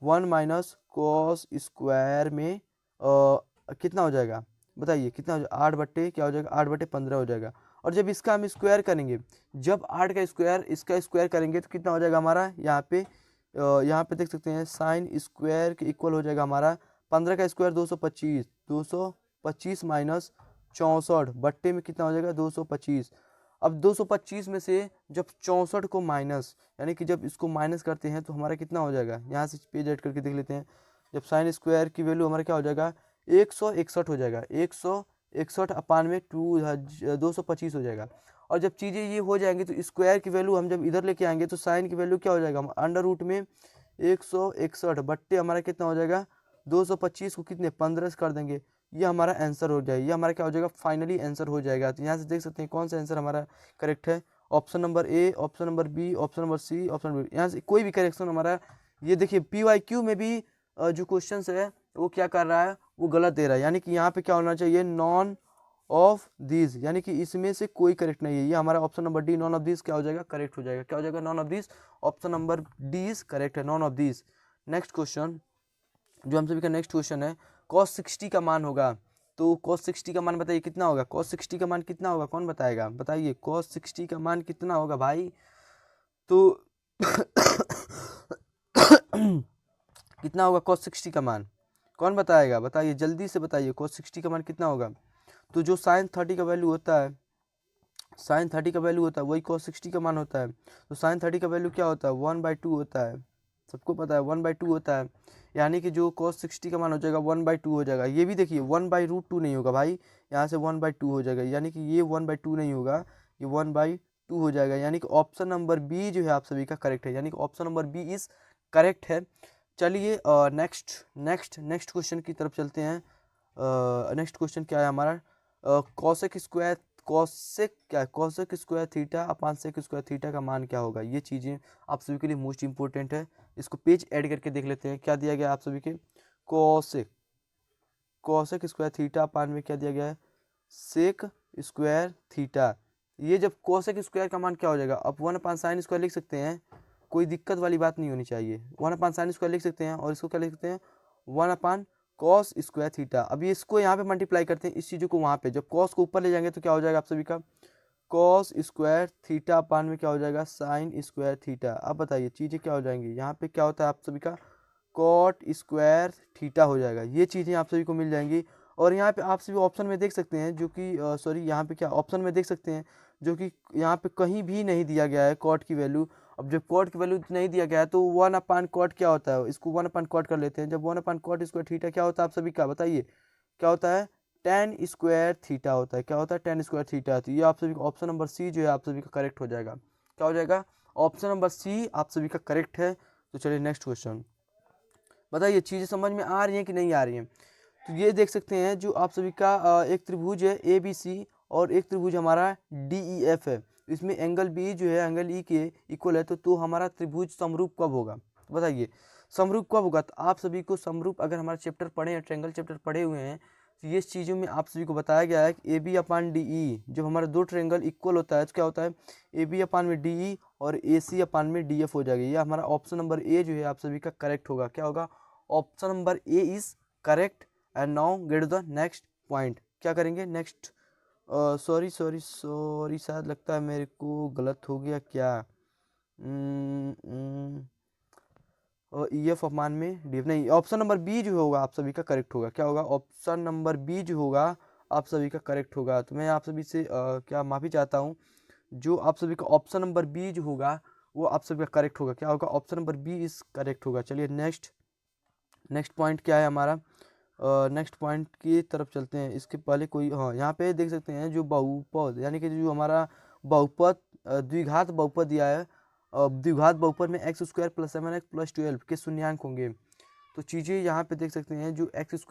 1 - cos स्क्वायर में कितना हो जाएगा? बताइए कितना हो जाएगा? 8 बटे क्या हो जाएगा? 8/15 हो जाएगा। और जब इसका हम स्क्वायर करेंगे, जब 8 का स्क्वायर इसका स्क्वायर करेंगे तो कितना हो जाएगा हमारा? यहाँ पे देख सकते हैं साइन स्क्वायर के इक्वल हो जाएगा हमारा 15 का स्क्वायर 225, 225 माइनस 64 बट्टे में कितना हो जाएगा? 225। अब 225 में से जब 64 को माइनस, यानी कि जब इसको माइनस करते हैं तो हमारा कितना हो जाएगा? यहाँ से पेज ऐड करके देख लेते हैं। जब साइन स्क्वायर की वैल्यू हमारा क्या हो जाएगा 161 हो जाएगा, 161 अपान में 225 हो जाएगा। और जब चीज़ें ये हो जाएंगी तो स्क्वायर की वैल्यू हम जब इधर लेके आएंगे तो साइन की वैल्यू क्या हो जाएगा, हम अंडर रूट में 161 बट्टे हमारा कितना हो जाएगा 225 को कितने 15 से कर देंगे, ये हमारा आंसर हो जाएगा, ये हमारा क्या हो जाएगा फाइनली आंसर हो जाएगा। तो यहाँ से देख सकते हैं कौन सा आंसर हमारा करेक्ट है, option number A, option number B, option number C, option number, यहाँ से कोई भी करेक्शन हमारा, ये देखिए PYQ में भी जो क्वेश्चन है वो क्या कर रहा है, वो गलत दे रहा है, यानी कि यहाँ पे क्या होना चाहिए नॉन ऑफ दीज, यानी कि इसमें से कोई करेक्ट नहीं है। ये हमारा option number D none of these क्या हो जाएगा करेक्ट हो जाएगा, क्या हो जाएगा none of these, option number D is correct है, none of these. Next question जो हम सभी का नेक्स्ट क्वेश्चन है, cos 60 का मान होगा, तो cos 60 का मान बताइए कितना होगा, cos 60 का मान कितना होगा, कौन बताएगा, बताइए cos 60 का मान कितना होगा भाई, तो कितना होगा cos 60 का मान, कौन बताएगा, बताइए जल्दी से बताइए cos 60 का मान कितना होगा। तो जो sin 30 का वैल्यू होता है, sin 30 का वैल्यू होता है वही cos 60 का मान होता है। तो sin 30 का वैल्यू क्या होता है 1/2 होता है, सबको पता है 1/2 होता है, यानी कि जो cos 60 का मान हो जाएगा 1/2 हो जाएगा। ये भी देखिए 1/√2 नहीं होगा भाई, यहाँ से 1/2 हो जाएगा, यानी कि ये 1/2 नहीं होगा, ये 1/2 हो जाएगा, यानी कि ऑप्शन नंबर बी जो है आप सभी का करेक्ट है, यानी कि option number B is correct है। चलिए नेक्स्ट नेक्स्ट नेक्स्ट क्वेश्चन की तरफ चलते हैं। नेक्स्ट क्वेश्चन क्या है हमारा, कॉसेक स्क्वायर, कॉसेक क्या है, cosec square theta upon sec square theta का मान क्या होगा, ये चीज़ें आप सभी के लिए मोस्ट इंपॉर्टेंट है। इसको पेज ऐड करके देख लेते हैं क्या दिया गया आप सभी के, कॉसेक, कॉसेक स्क्वायर थीटा अपान में क्या दिया गया है सेक स्क्वायर थीटा। ये जब कॉसेक स्क्वायर का मान क्या हो जाएगा, अब 1/sin स्क्वायर लिख सकते हैं, कोई दिक्कत वाली बात नहीं होनी चाहिए, 1/sin स्क्वायर लिख सकते हैं, और इसको क्या लिख सकते हैं 1/cos स्क्वायर थीटा। अभी इसको यहाँ पे मल्टीप्लाई करते हैं इस चीज़ों को वहाँ पे, जब cos को ऊपर ले जाएंगे तो क्या हो जाएगा आप सभी का cos स्क्वायर थीटा अपान में क्या हो जाएगा sin स्क्वायर थीटा। अब बताइए चीज़ें क्या हो जाएंगी, यहाँ पे क्या होता है आप सभी का कॉट स्क्वायर थीटा हो जाएगा, ये चीज़ें आप सभी को मिल जाएंगी। और यहाँ पे आप सभी ऑप्शन में देख सकते हैं जो कि सॉरी यहाँ पे क्या ऑप्शन में देख सकते हैं जो कि यहाँ पे कहीं भी नहीं दिया गया है कॉट की वैल्यू। अब जब कॉट की वैल्यू नहीं दिया गया है तो 1/cot क्या होता है, इसको 1/cot कर लेते हैं, जब 1/cot स्क्वायर थीटा क्या होता है आप सभी का बताइए क्या होता है tan स्क्वायर थीटा होता है, क्या होता है tan स्क्वायर थीटा। तो ये आप सभी का ऑप्शन नंबर सी जो है आप सभी का करेक्ट हो जाएगा, क्या हो जाएगा ऑप्शन नंबर सी आप सभी का करेक्ट है। तो चलिए नेक्स्ट क्वेश्चन, बताइए चीज़ें समझ में आ रही हैं कि नहीं आ रही हैं। तो ये देख सकते हैं जो आप सभी का एक त्रिभुज है ABC और एक त्रिभुज हमारा DEF है, इसमें एंगल बी जो है एंगल ई के इक्वल है, तो हमारा त्रिभुज समरूप कब होगा, बताइए समरूप कब होगा। तो आप सभी को समरूप अगर हमारा चैप्टर पढ़े हैं, ट्रायंगल चैप्टर पढ़े हुए हैं, तो ये चीज़ों में आप सभी को बताया गया है कि AB/DE जब हमारा दो ट्रायंगल इक्वल होता है तो क्या होता है AB/DE और AC/DF हो जाएगा। ये हमारा ऑप्शन नंबर ए जो है आप सभी का करेक्ट होगा, क्या होगा option number A is correct. And now get the next point, क्या करेंगे नेक्स्ट, सॉरी सॉरी सॉरी शायद लगता है मेरे को गलत हो गया क्या, EF अपान में DF नहीं, ऑप्शन नंबर बी जो होगा आप सभी का करेक्ट होगा, क्या होगा ऑप्शन नंबर बी जो होगा आप सभी का करेक्ट होगा। तो मैं आप सभी से क्या माफ़ी चाहता हूँ, जो आप सभी का ऑप्शन नंबर बी जो होगा वो आप सभी का करेक्ट होगा, क्या होगा ऑप्शन नंबर बी इस करेक्ट होगा। चलिए नेक्स्ट नेक्स्ट पॉइंट क्या है हमारा, नेक्स्ट पॉइंट की तरफ चलते हैं। इसके पहले कोई हाँ यहाँ पे देख सकते हैं जो बहुपद यानी कि जो हमारा बहुपद द्विघात बहुपद दिया है, द्विघात बहुपद में x² + 7x + 12 के शून्यांक होंगे। तो चीज़ें यहाँ पे देख सकते हैं जो x²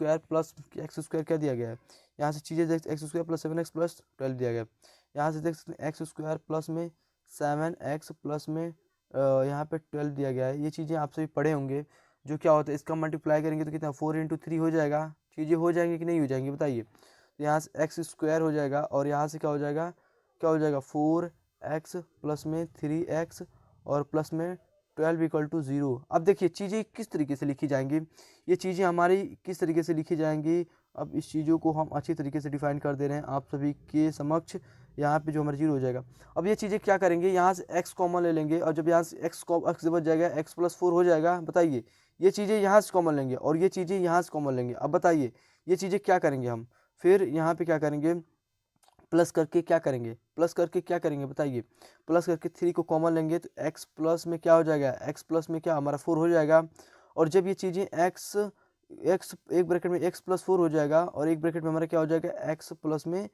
क्या दिया गया है, यहाँ से चीज़ें देख x² + 7x + 12 दिया गया है, यहाँ से देख सकते हैं x² प्लस में 7x प्लस में यहाँ पे 12 दिया गया है। ये चीज़ें आप सभी पढ़े होंगे, जो क्या होता है इसका मल्टीप्लाई करेंगे तो कितना 4 × 3 हो जाएगा। चीज़ें हो जाएंगी कि नहीं हो जाएंगी बताइए, तो यहाँ से x² हो जाएगा और यहाँ से क्या हो जाएगा 4x प्लस में 3x और प्लस में 12 = 0। अब देखिए चीज़ें किस तरीके से लिखी जाएंगी, ये चीज़ें हमारी किस तरीके से लिखी जाएंगी, अब इस चीज़ों को हम अच्छी तरीके से डिफाइन कर दे रहे हैं आप सभी के समक्ष। यहाँ पे जो हमारा 0 हो जाएगा, अब ये चीज़ें क्या करेंगे यहाँ से x कॉमन ले लेंगे, और जब यहाँ से x से बच जाएगा x + 4 हो जाएगा। बताइए ये चीज़ें यहाँ से कॉमन लेंगे और ये चीज़ें यहाँ से कॉमन लेंगे। अब बताइए ये चीज़ें क्या करेंगे हम, फिर यहाँ पे क्या करेंगे प्लस करके क्या करेंगे, प्लस करके क्या करेंगे बताइए, प्लस करके 3 को कॉमन लेंगे तो x प्लस में क्या हो जाएगा, x प्लस में क्या हमारा 4 हो जाएगा। और जब ये चीज़ें x एक्स एक ब्रैकेट में एक्स प्लस 4 हो जाएगा और एक ब्रैकेट में हमारा क्या हो जाएगा एक्स प्लस में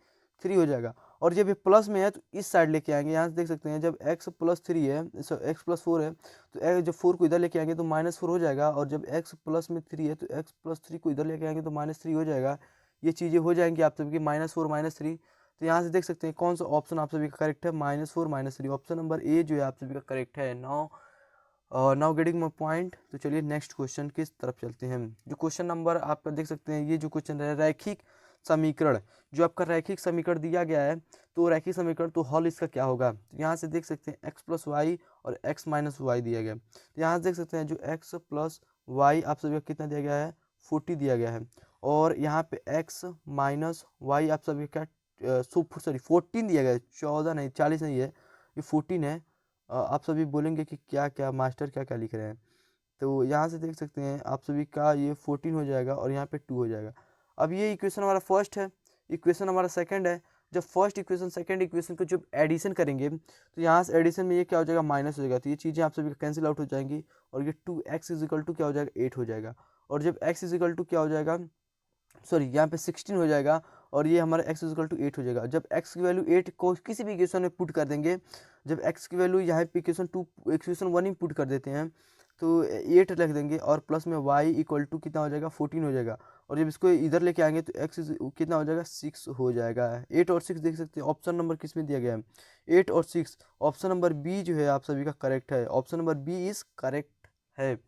3 हो जाएगा। और जब ये प्लस में है तो इस साइड लेके आएंगे, यहाँ से देख सकते हैं जब एक्स प्लस 3 है, एक्स प्लस 4 है तो जब 4 को इधर लेके आएंगे तो -4 हो जाएगा, और जब एक्स प्लस में 3 है तो एक्स प्लस 3 को इधर लेके आएंगे तो -3 हो जाएगा। ये चीज़ें हो जाएंगी आप सभी की -4 -3। तो यहाँ से देख सकते हैं कौन सा ऑप्शन आप सभी का करेक्ट है, -4 -3, ऑप्शन नंबर ए जो है आप सभी का करेक्ट है। Now getting my point. तो चलिए नेक्स्ट क्वेश्चन किस तरफ चलते हैं। जो क्वेश्चन नंबर आपका देख सकते हैं, ये जो क्वेश्चन है रैखिक समीकरण, जो आपका रैखिक समीकरण दिया गया है तो रैखिक समीकरण तो हल इसका क्या होगा। तो यहाँ से देख सकते हैं एक्स प्लस वाई और एक्स माइनस वाई दिया गया है। तो यहाँ से देख सकते हैं जो एक्स प्लस वाई आप सभी का कितना दिया गया है 40 दिया गया है, और यहाँ पे एक्स माइनस वाई आप सभी का 14 दिया गया है, 14 नहीं 40 नहीं है, ये 14 है। आप सभी बोलेंगे कि क्या क्या मास्टर क्या क्या लिख रहे हैं, तो यहाँ से देख सकते हैं आप सभी का ये 14 हो जाएगा और यहाँ पे 2 हो जाएगा। अब ये इक्वेशन हमारा फर्स्ट है, इक्वेशन हमारा सेकंड है। जब फर्स्ट इक्वेशन सेकंड इक्वेशन को जब एडिशन करेंगे तो यहाँ से एडिशन में ये क्या हो जाएगा माइनस हो जाएगा, तो ये चीज़ें आप सभी का कैंसिल आउट हो जाएंगी और ये 2x इजिकल टू क्या हो जाएगा 8 हो जाएगा। और जब x इजिकल टू क्या हो जाएगा, सॉरी यहाँ पे 16 हो जाएगा और ये हमारा x इक्वल टू 8 हो जाएगा। जब x की वैल्यू 8 को किसी भी इक्वेशन में पुट कर देंगे, जब x की वैल्यू यहाँ पे इक्वेशन 1 में पुट कर देते हैं तो 8 रख देंगे और प्लस में y इक्वल टू कितना हो जाएगा 14 हो जाएगा। और जब इसको इधर लेके आएंगे तो x कितना हो जाएगा 6 हो जाएगा। 8 और 6 देख सकते हैं ऑप्शन नंबर किस में दिया गया है 8 और 6, ऑप्शन नंबर बी जो है आप सभी का करेक्ट है, option number B is correct है।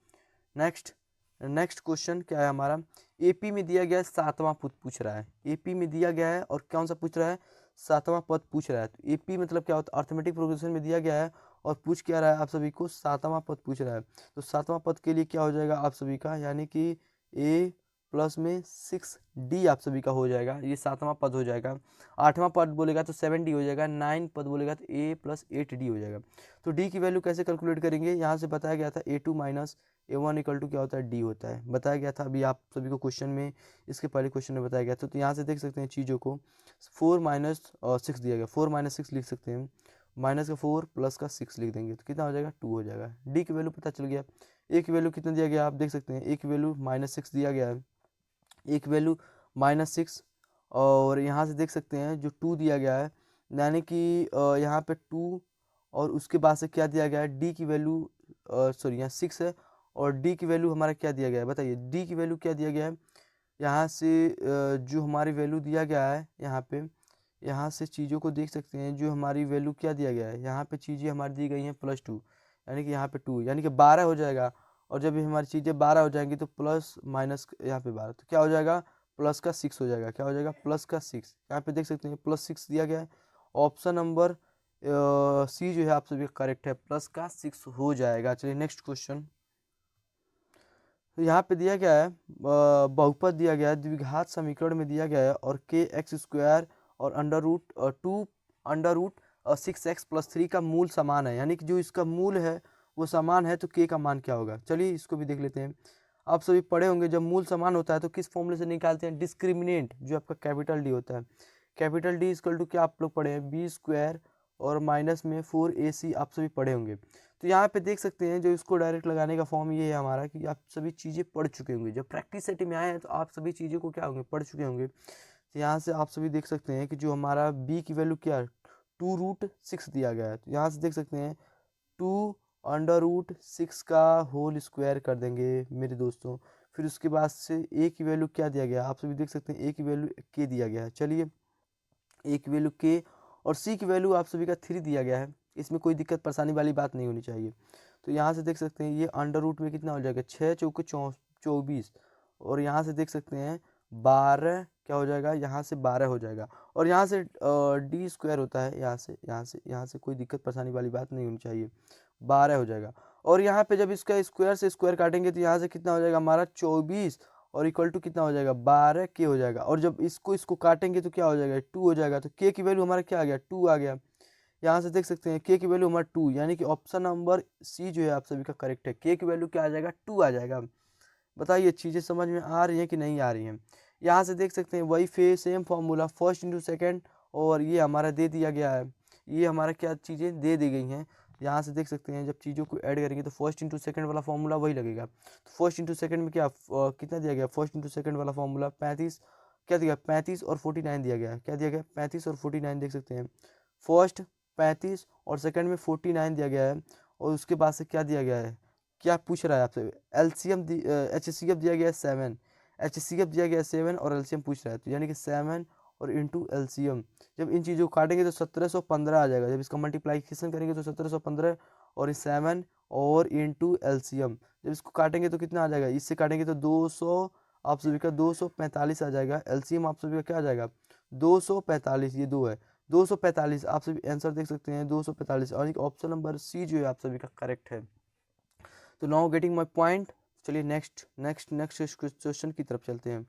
नेक्स्ट क्वेश्चन क्या है हमारा, एपी में दिया गया है 7वां पद पूछ रहा है, एपी में दिया गया है और कौन सा पूछ रहा है 7वां पद पूछ रहा है। तो एपी मतलब क्या होता है, अर्थमेटिक प्रोग्रेशन में दिया गया है और पूछ क्या रहा है आप सभी को 7वां पद पूछ रहा है। तो 7वां पद के लिए क्या हो जाएगा आप सभी का, यानी कि ए प्लस में 6d आप सभी का हो जाएगा, ये 7वां पद हो जाएगा। 8वां पद बोलेगा तो 7d हो जाएगा, 9 पद बोलेगा तो a प्लस 8d हो जाएगा। तो d की वैल्यू कैसे कैलकुलेट करेंगे, यहाँ से बताया गया था a2 minus a1 equal to क्या होता है d होता है, बताया गया था अभी आप सभी को क्वेश्चन में, इसके पहले क्वेश्चन में बताया गया था। तो यहाँ से देख सकते हैं चीज़ों को 4 माइनस 6 दिया गया, 4 माइनस 6 लिख सकते हैं, माइनस का 4 प्लस का 6 लिख देंगे तो कितना हो जाएगा 2 हो जाएगा। डी की वैल्यू पता चल गया। ए की वैल्यू कितना दिया गया आप देख सकते हैं, ए की वैल्यू -6 दिया गया है, ए की वैल्यू -6, और यहाँ से देख सकते हैं जो 2 दिया गया है, यानी कि यहाँ पे 2 और उसके बाद से क्या दिया गया है डी की वैल्यू, सॉरी यहाँ 6 है और डी की वैल्यू हमारा क्या दिया गया है बताइए, डी की वैल्यू क्या दिया गया है, यहाँ से जो हमारी वैल्यू दिया गया है यहाँ पे, यहाँ से चीज़ों को देख सकते हैं जो हमारी वैल्यू क्या दिया गया है, यहाँ पे चीज़ें हमारी दी गई हैं +2, यानी कि यहाँ पे 2 यानी कि 12 हो जाएगा। और जब ये हमारी चीज़ें 12 हो जाएंगी तो प्लस माइनस यहाँ पे 12 तो क्या हो जाएगा प्लस का 6 हो जाएगा, क्या हो जाएगा प्लस का 6, यहाँ पे देख सकते हैं +6 दिया गया है। ऑप्शन नंबर सी जो है आप सभी करेक्ट है, प्लस का 6 हो जाएगा। चलिए नेक्स्ट क्वेश्चन। तो यहाँ पे दिया गया है बहुपद दिया गया है, द्विघात समीकरण में दिया गया है और kx² और अंडर रूट 6x+3 का मूल समान है, यानी कि जो इसका मूल है वो समान है तो k का मान क्या होगा। चलिए इसको भी देख लेते हैं। आप सभी पढ़े होंगे जब मूल समान होता है तो किस फॉर्मूले से निकालते हैं, डिस्क्रिमिनेंट जो आपका कैपिटल डी होता है, कैपिटल डी इक्वल टू क्या आप लोग पढ़े हैं b² और माइनस में 4ac आप सभी पढ़े होंगे। तो यहाँ पे देख सकते हैं जो इसको डायरेक्ट लगाने का फॉर्म ये है हमारा कि आप सभी चीज़ें पढ़ चुके होंगे, जब प्रैक्टिस सेट में आए हैं तो आप सभी चीज़ों को क्या होंगे पढ़ चुके होंगे। तो यहाँ से आप सभी देख सकते हैं कि जो हमारा b की वैल्यू क्या है 2√6 दिया गया है, तो यहाँ से देख सकते हैं 2√6 का होल स्क्वायर कर देंगे मेरे दोस्तों। फिर उसके बाद से a की वैल्यू क्या दिया गया आप सभी देख सकते हैं, a की वैल्यू k दिया गया है। चलिए a की वैल्यू k और c की वैल्यू आप सभी का 3 दिया गया है, इसमें कोई दिक्कत परेशानी वाली बात नहीं होनी चाहिए। तो यहाँ से देख सकते हैं ये अंडर रूट में कितना हो जाएगा 6 चौके 24 और यहाँ से देख सकते हैं 12 क्या हो जाएगा, यहाँ से 12 हो जाएगा और यहाँ से d² होता है, यहाँ से कोई दिक्कत परेशानी वाली बात नहीं होनी चाहिए, 12 हो जाएगा। और यहाँ पे जब इसका स्क्वायर से स्क्वायर काटेंगे तो यहाँ से कितना हो जाएगा हमारा 24 और इक्वल टू कितना हो जाएगा 12 k हो जाएगा। और जब इसको काटेंगे तो क्या हो जाएगा 2 हो जाएगा, तो k की वैल्यू हमारा क्या आ गया 2 आ गया। यहाँ से देख सकते हैं k की वैल्यू हमारा 2, यानी कि ऑप्शन नंबर सी जो है आप सभी का करेक्ट है, k की वैल्यू क्या आ जाएगा 2 आ जाएगा। बताइए चीज़ें समझ में आ रही हैं कि नहीं आ रही हैं। यहाँ से देख सकते हैं वही same formula first into second और ये हमारा दे दिया गया है, ये हमारा क्या चीज़ें दे दी गई हैं। यहाँ से देख सकते हैं जब चीज़ों को ऐड करेंगे तो फर्स्ट इंटू सेकंड वाला फॉर्मूला वही लगेगा। तो फर्स्ट इंटू सेकंड में क्या कितना दिया गया, फर्स्ट इंटू सेकंड वाला फॉर्मूला 35, क्या दिया 35 और 49 दिया गया है, क्या दिया गया 35 और 49 देख सकते हैं। फर्स्ट 35 और सेकंड में 49 दिया गया है, और उसके बाद से क्या दिया गया है, क्या पूछ रहा है आपसे, एलसीएम एचसीएफ दिया गया है 7, एचसीएफ दिया गया है 7 और एलसीएम पूछ रहा है, तो यानी कि 7 और इंटू एलसीएम। जब इन चीज़ों को काटेंगे तो 1715 आ जाएगा, जब इसका मल्टीप्लाइकेशन करेंगे तो 1715 और 7 और इंटू एलसीएम, जब इसको काटेंगे तो कितना आ जाएगा, इससे काटेंगे तो 200, आप सभी का 245 आ जाएगा। एलसीएम आप सभी का क्या आ जाएगा 245, ये दो है 245, आप सभी आंसर देख सकते हैं 245, और ऑप्शन नंबर सी जो है आप सभी का करेक्ट है। तो नाउ गेटिंग माय पॉइंट। चलिए नेक्स्ट क्वेश्चन की तरफ चलते हैं।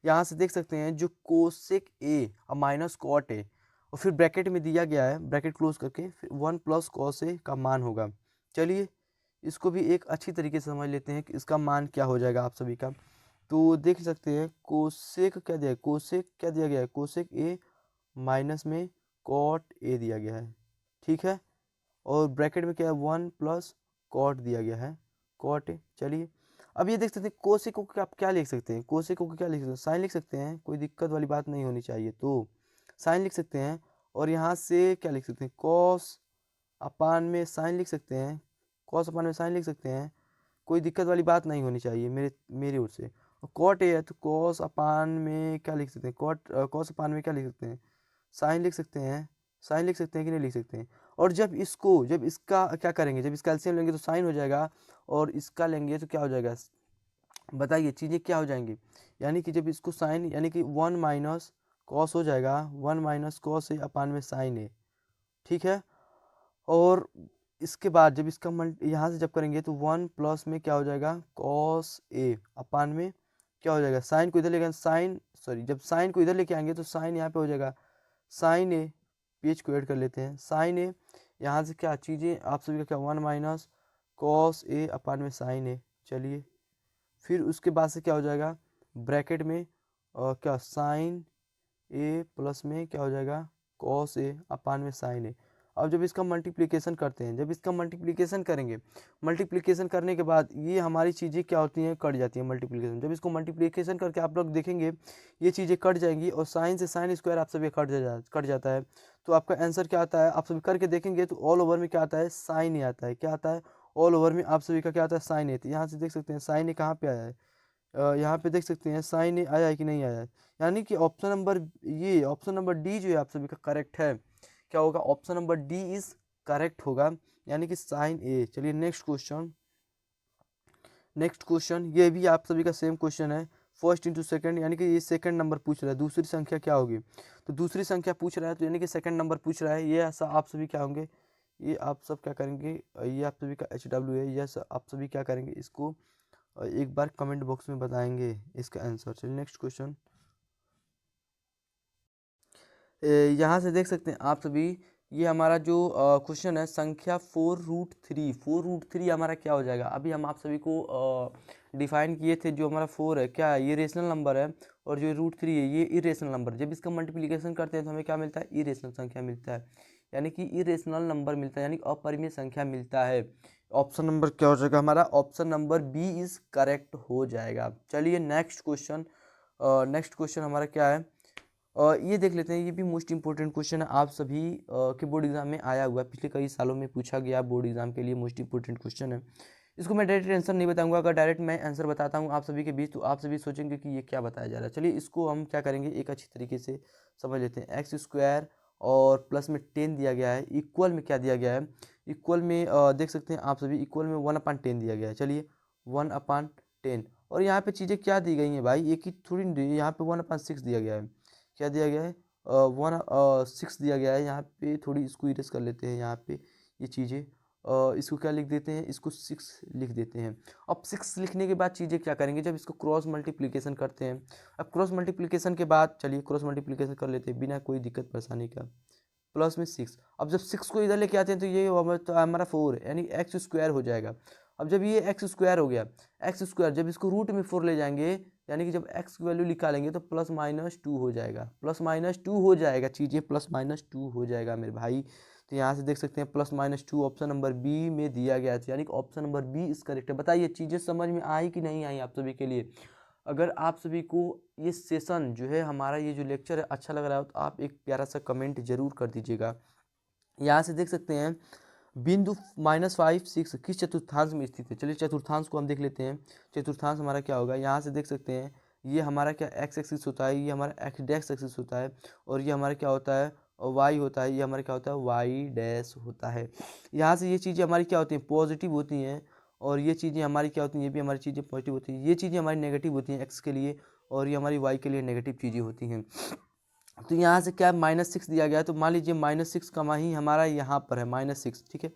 यहाँ से देख सकते हैं जो कोसेक ए और माइनस कॉट ए, और फिर ब्रैकेट में दिया गया है, ब्रैकेट क्लोज करके फिर 1 प्लस कॉस ए का मान होगा। चलिए इसको भी एक अच्छी तरीके से समझ लेते हैं कि इसका मान क्या हो जाएगा आप सभी का। तो देख सकते हैं कोसेक क्या दिया है, कोसेक क्या दिया गया है, कोसेक ए माइनस में कॉट ए दिया गया है, ठीक है, और ब्रैकेट में क्या है 1 प्लस कॉट दिया गया है, कॉट ए। चलिए अब ये देख सकते हैं कोसेक को आप क्या लिख सकते हैं, कोसेक को क्या लिख सकते हैं, साइन लिख सकते हैं, कोई दिक्कत वाली बात नहीं होनी चाहिए, तो साइन लिख सकते हैं। और यहाँ से क्या लिख सकते हैं, कॉस अपान में साइन लिख सकते हैं, कॉस अपान में साइन लिख सकते हैं, कोई दिक्कत वाली बात नहीं होनी चाहिए मेरी ओर से। और कॉट ए है तो कॉस अपान में क्या लिख सकते हैं, कॉस अपान में क्या लिख सकते हैं, साइन लिख सकते हैं, साइन लिख सकते हैं कि नहीं लिख सकते हैं। और जब इसका क्या करेंगे, जब इसका एलसीएम लेंगे तो साइन हो जाएगा, और इसका लेंगे तो क्या हो जाएगा, बताइए चीज़ें क्या हो जाएंगी। यानी कि जब इसको साइन, यानी कि 1 माइनस कॉस हो जाएगा, 1 माइनस कॉस ए अपान में साइन ए, ठीक है। और इसके बाद जब इसका यहाँ से जब करेंगे तो 1 प्लस में क्या हो जाएगा, कॉस ए अपान में क्या हो जाएगा, साइन को इधर लेकर साइन, सॉरी जब साइन को इधर लेके आएंगे तो साइन यहाँ पे हो जाएगा साइन ए, पेज को ऐड कर लेते हैं साइन ए, यहाँ से क्या चीज़ें आप सभी का क्या 1 माइनस कॉस ए अपान में साइन ए। चलिए फिर उसके बाद से क्या हो जाएगा, ब्रैकेट में क्या साइन ए प्लस में क्या हो जाएगा कॉस ए अपान में साइन ए। अब जब इसका मल्टीप्लिकेशन करते हैं, जब इसका मल्टीप्लिकेशन करेंगे, मल्टीप्लिकेशन करने के बाद ये हमारी चीज़ें क्या होती हैं, कट जाती हैं मल्टीप्लिकेशन। जब इसको मल्टीप्लिकेशन करके आप लोग देखेंगे ये चीज़ें कट जाएंगी, और साइन से साइन स्क्वायर आप सभी कट जाता है। तो आपका आंसर क्या आता है, आप सभी करके देखेंगे तो ऑल ओवर में क्या आता है, साइन ही आता है, क्या आता है ऑल ओवर में आप सभी का क्या आता है, साइन ए। तो यहाँ से देख सकते हैं साइन ए कहाँ पे आया है, यहाँ पे देख सकते हैं साइन ए आया है कि नहीं आया है, यानी कि ऑप्शन नंबर डी जो है आप सभी का करेक्ट है। क्या होगा, option number D is correct होगा, यानी कि साइन ए। चलिए नेक्स्ट क्वेश्चन ये भी आप सभी का सेम क्वेश्चन है, फर्स्ट इंटू सेकंड, यानी कि ये सेकंड नंबर पूछ रहा है, दूसरी संख्या क्या होगी, तो दूसरी संख्या पूछ रहा है तो यानी कि सेकंड नंबर पूछ रहा है, ये ऐसा आप सभी क्या होंगे, ये आप सब क्या करेंगे, ये आप सभी का HW है, ये आप सभी क्या करेंगे, इसको एक बार कमेंट बॉक्स में बताएंगे इसका आंसर। चलिए नेक्स्ट क्वेश्चन, यहाँ से देख सकते हैं आप सभी, ये हमारा जो क्वेश्चन है संख्या 4√3 हमारा क्या हो जाएगा। अभी हम आप सभी को डिफाइन किए थे, जो हमारा 4 है क्या है, ये रेशनल नंबर है, और जो √3 है ये इरेशनल नंबर। जब इसका मल्टीप्लिकेशन करते हैं तो हमें क्या मिलता है, इरेशनल संख्या मिलता है, यानी कि इरेशनल नंबर मिलता है, यानी अपरिमेय संख्या मिलता है। ऑप्शन नंबर क्या हो जाएगा हमारा, option number B is correct हो जाएगा। चलिए नेक्स्ट क्वेश्चन हमारा क्या है, ये देख लेते हैं, ये भी मोस्ट इंपॉर्टेंट क्वेश्चन है, आप सभी के बोर्ड एग्जाम में आया हुआ है, पिछले कई सालों में पूछा गया बोर्ड एग्जाम के लिए, मोस्ट इंपॉर्टेंट क्वेश्चन है। इसको मैं डायरेक्ट आंसर नहीं बताऊंगा, अगर डायरेक्ट मैं आंसर बताता हूँ आप सभी के बीच तो आप सभी सोचेंगे कि ये क्या बताया जा रहा है। चलिए इसको हम क्या करेंगे, एक अच्छी तरीके से समझ लेते हैं। x² और प्लस में 10 दिया गया है, इक्वल में क्या दिया गया है, इक्वल में देख सकते हैं आप सभी, इक्वल में 1/10 दिया गया है। चलिए 1/10, और यहाँ पे चीज़ें क्या दी गई हैं भाई, एक ही थोड़ी नहीं दी है, यहाँ पे 1/6 दिया गया है, क्या दिया गया है 1/6 दिया गया है। यहाँ पे थोड़ी इसको इरेज कर लेते हैं, यहाँ पे ये चीज़ें इसको क्या लिख देते हैं, इसको 6 लिख देते हैं। अब 6 लिखने के बाद चीज़ें क्या करेंगे, जब इसको क्रॉस मल्टीप्लिकेशन करते हैं, अब क्रॉस मल्टीप्लिकेशन के बाद चलिए क्रॉस मल्टीप्लिकेशन कर लेते हैं बिना कोई दिक्कत परेशानी का, प्लस में 6। अब जब 6 को इधर लेके आते हैं तो ये तो हमारा 4 है, यानी x² हो जाएगा। अब जब ये x² हो गया, x², जब इसको रूट में 4 ले जाएंगे, यानी कि जब x की वैल्यू निकालेंगे तो +-2 हो जाएगा, +-2 हो जाएगा, चीज़ें +-2 हो जाएगा मेरे भाई। तो यहाँ से देख सकते हैं +-2 ऑप्शन नंबर बी में दिया गया है, यानी कि ऑप्शन नंबर बी इस करेक्ट है। बताइए चीज़ें समझ में आई कि नहीं आई आप सभी के लिए। अगर आप सभी को ये सेशन जो है हमारा ये जो लेक्चर है अच्छा लग रहा है तो आप एक प्यारा सा कमेंट जरूर कर दीजिएगा। यहाँ से देख सकते हैं बिंदु -5 6 किस चतुर्थांश में स्थित है। चलिए चतुर्थांश को हम देख लेते हैं। चतुर्थांश हमारा क्या होगा, यहाँ से देख सकते हैं ये हमारा क्या एक्स एक्सिस होता है, ये हमारा एक्स डैश एक्सिस होता है, और ये हमारा क्या होता है वाई होता है, ये हमारा क्या होता है वाई डैश होता है। यहाँ से ये चीज़ें हमारी क्या होती हैं पॉजिटिव होती हैं, और ये चीज़ें हमारी क्या होती हैं, ये भी हमारी चीज़ें पॉजिटिव होती हैं। ये चीज़ें हमारी नेगेटिव होती हैं एक्स के लिए, और ये हमारी वाई के लिए नेगेटिव चीज़ें होती हैं। तो यहाँ से क्या -6 दिया गया है, तो मान लीजिए -6 का ही हमारा यहाँ पर है -6, ठीक है।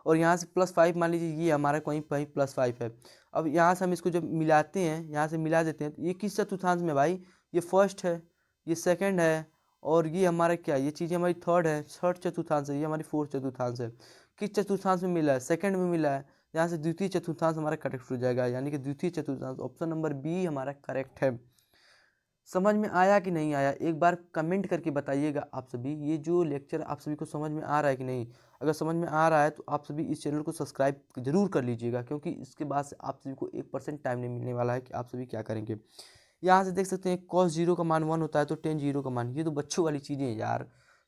और यहाँ से +5 मान लीजिए ये हमारा कहीं कहीं +5 है। अब यहाँ से हम इसको जब मिलाते हैं, यहाँ से मिला देते हैं, तो ये किस चतुर्थांश में भाई, ये फर्स्ट है, ये सेकंड है, और ये हमारा क्या, ये चीज़ हमारी थर्ड है, थर्ड चतुर्थांश है, ये हमारी फोर्थ चतुर्थांश है। किस चतुर्थांश में मिला है, सेकंड में मिला है। यहाँ से द्वितीय चतुर्थांश हमारा करेक्ट हो जाएगा, यानी कि द्वितीय चतुर्थांश ऑप्शन नंबर बी हमारा करेक्ट है। समझ में आया कि नहीं आया, एक बार कमेंट करके बताइएगा आप सभी। ये जो लेक्चर आप सभी को समझ में आ रहा है कि नहीं। अगर समझ में आ रहा है तो आप सभी इस चैनल को सब्सक्राइब जरूर कर लीजिएगा, क्योंकि इसके बाद से आप सभी को 1% टाइम नहीं मिलने वाला है कि आप सभी क्या करेंगे। यहाँ से देख सकते हैं cos 0 का मान 1 होता है, तो tan 0 का मान, ये तो बच्चों वाली चीज़ें हैं यार।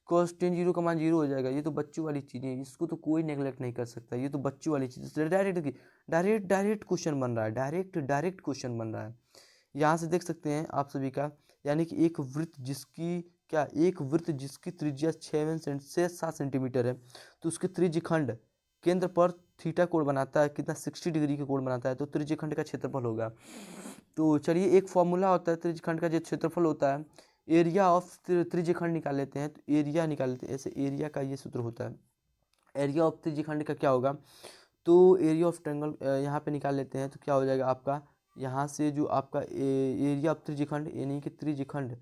cos tan 0 का मान 0 हो जाएगा, ये तो बच्चों वाली चीज़ें हैं, इसको तो कोई नेगलेक्ट नहीं कर सकता, ये तो बच्चों वाली चीज़ डायरेक्ट क्वेश्चन बन रहा है, डायरेक्ट क्वेश्चन बन रहा है। यहाँ से देख सकते हैं आप सभी का, यानी कि एक वृत्त जिसकी त्रिज्या 7 सेंटीमीटर है, तो उसके त्रिज्यखंड केंद्र पर थीटा कोण बनाता है, कितना 60 डिग्री का कोण बनाता है, तो त्रिज्यखंड का क्षेत्रफल होगा। तो चलिए एक फॉर्मूला होता है त्रिज्यखंड का, जो क्षेत्रफल होता है, एरिया ऑफ त्रिज्यखंड निकाल लेते हैं, तो एरिया निकाल लेते हैं, ऐसे एरिया का ये सूत्र होता है। एरिया ऑफ त्रिज्यखंड का क्या होगा, तो एरिया ऑफ ट्रायंगल यहाँ पे निकाल लेते हैं, तो क्या हो जाएगा आपका, यहाँ से जो आपका एरिया ऑफ त्रिज्यखंड, यानी कि त्रिज्यखंड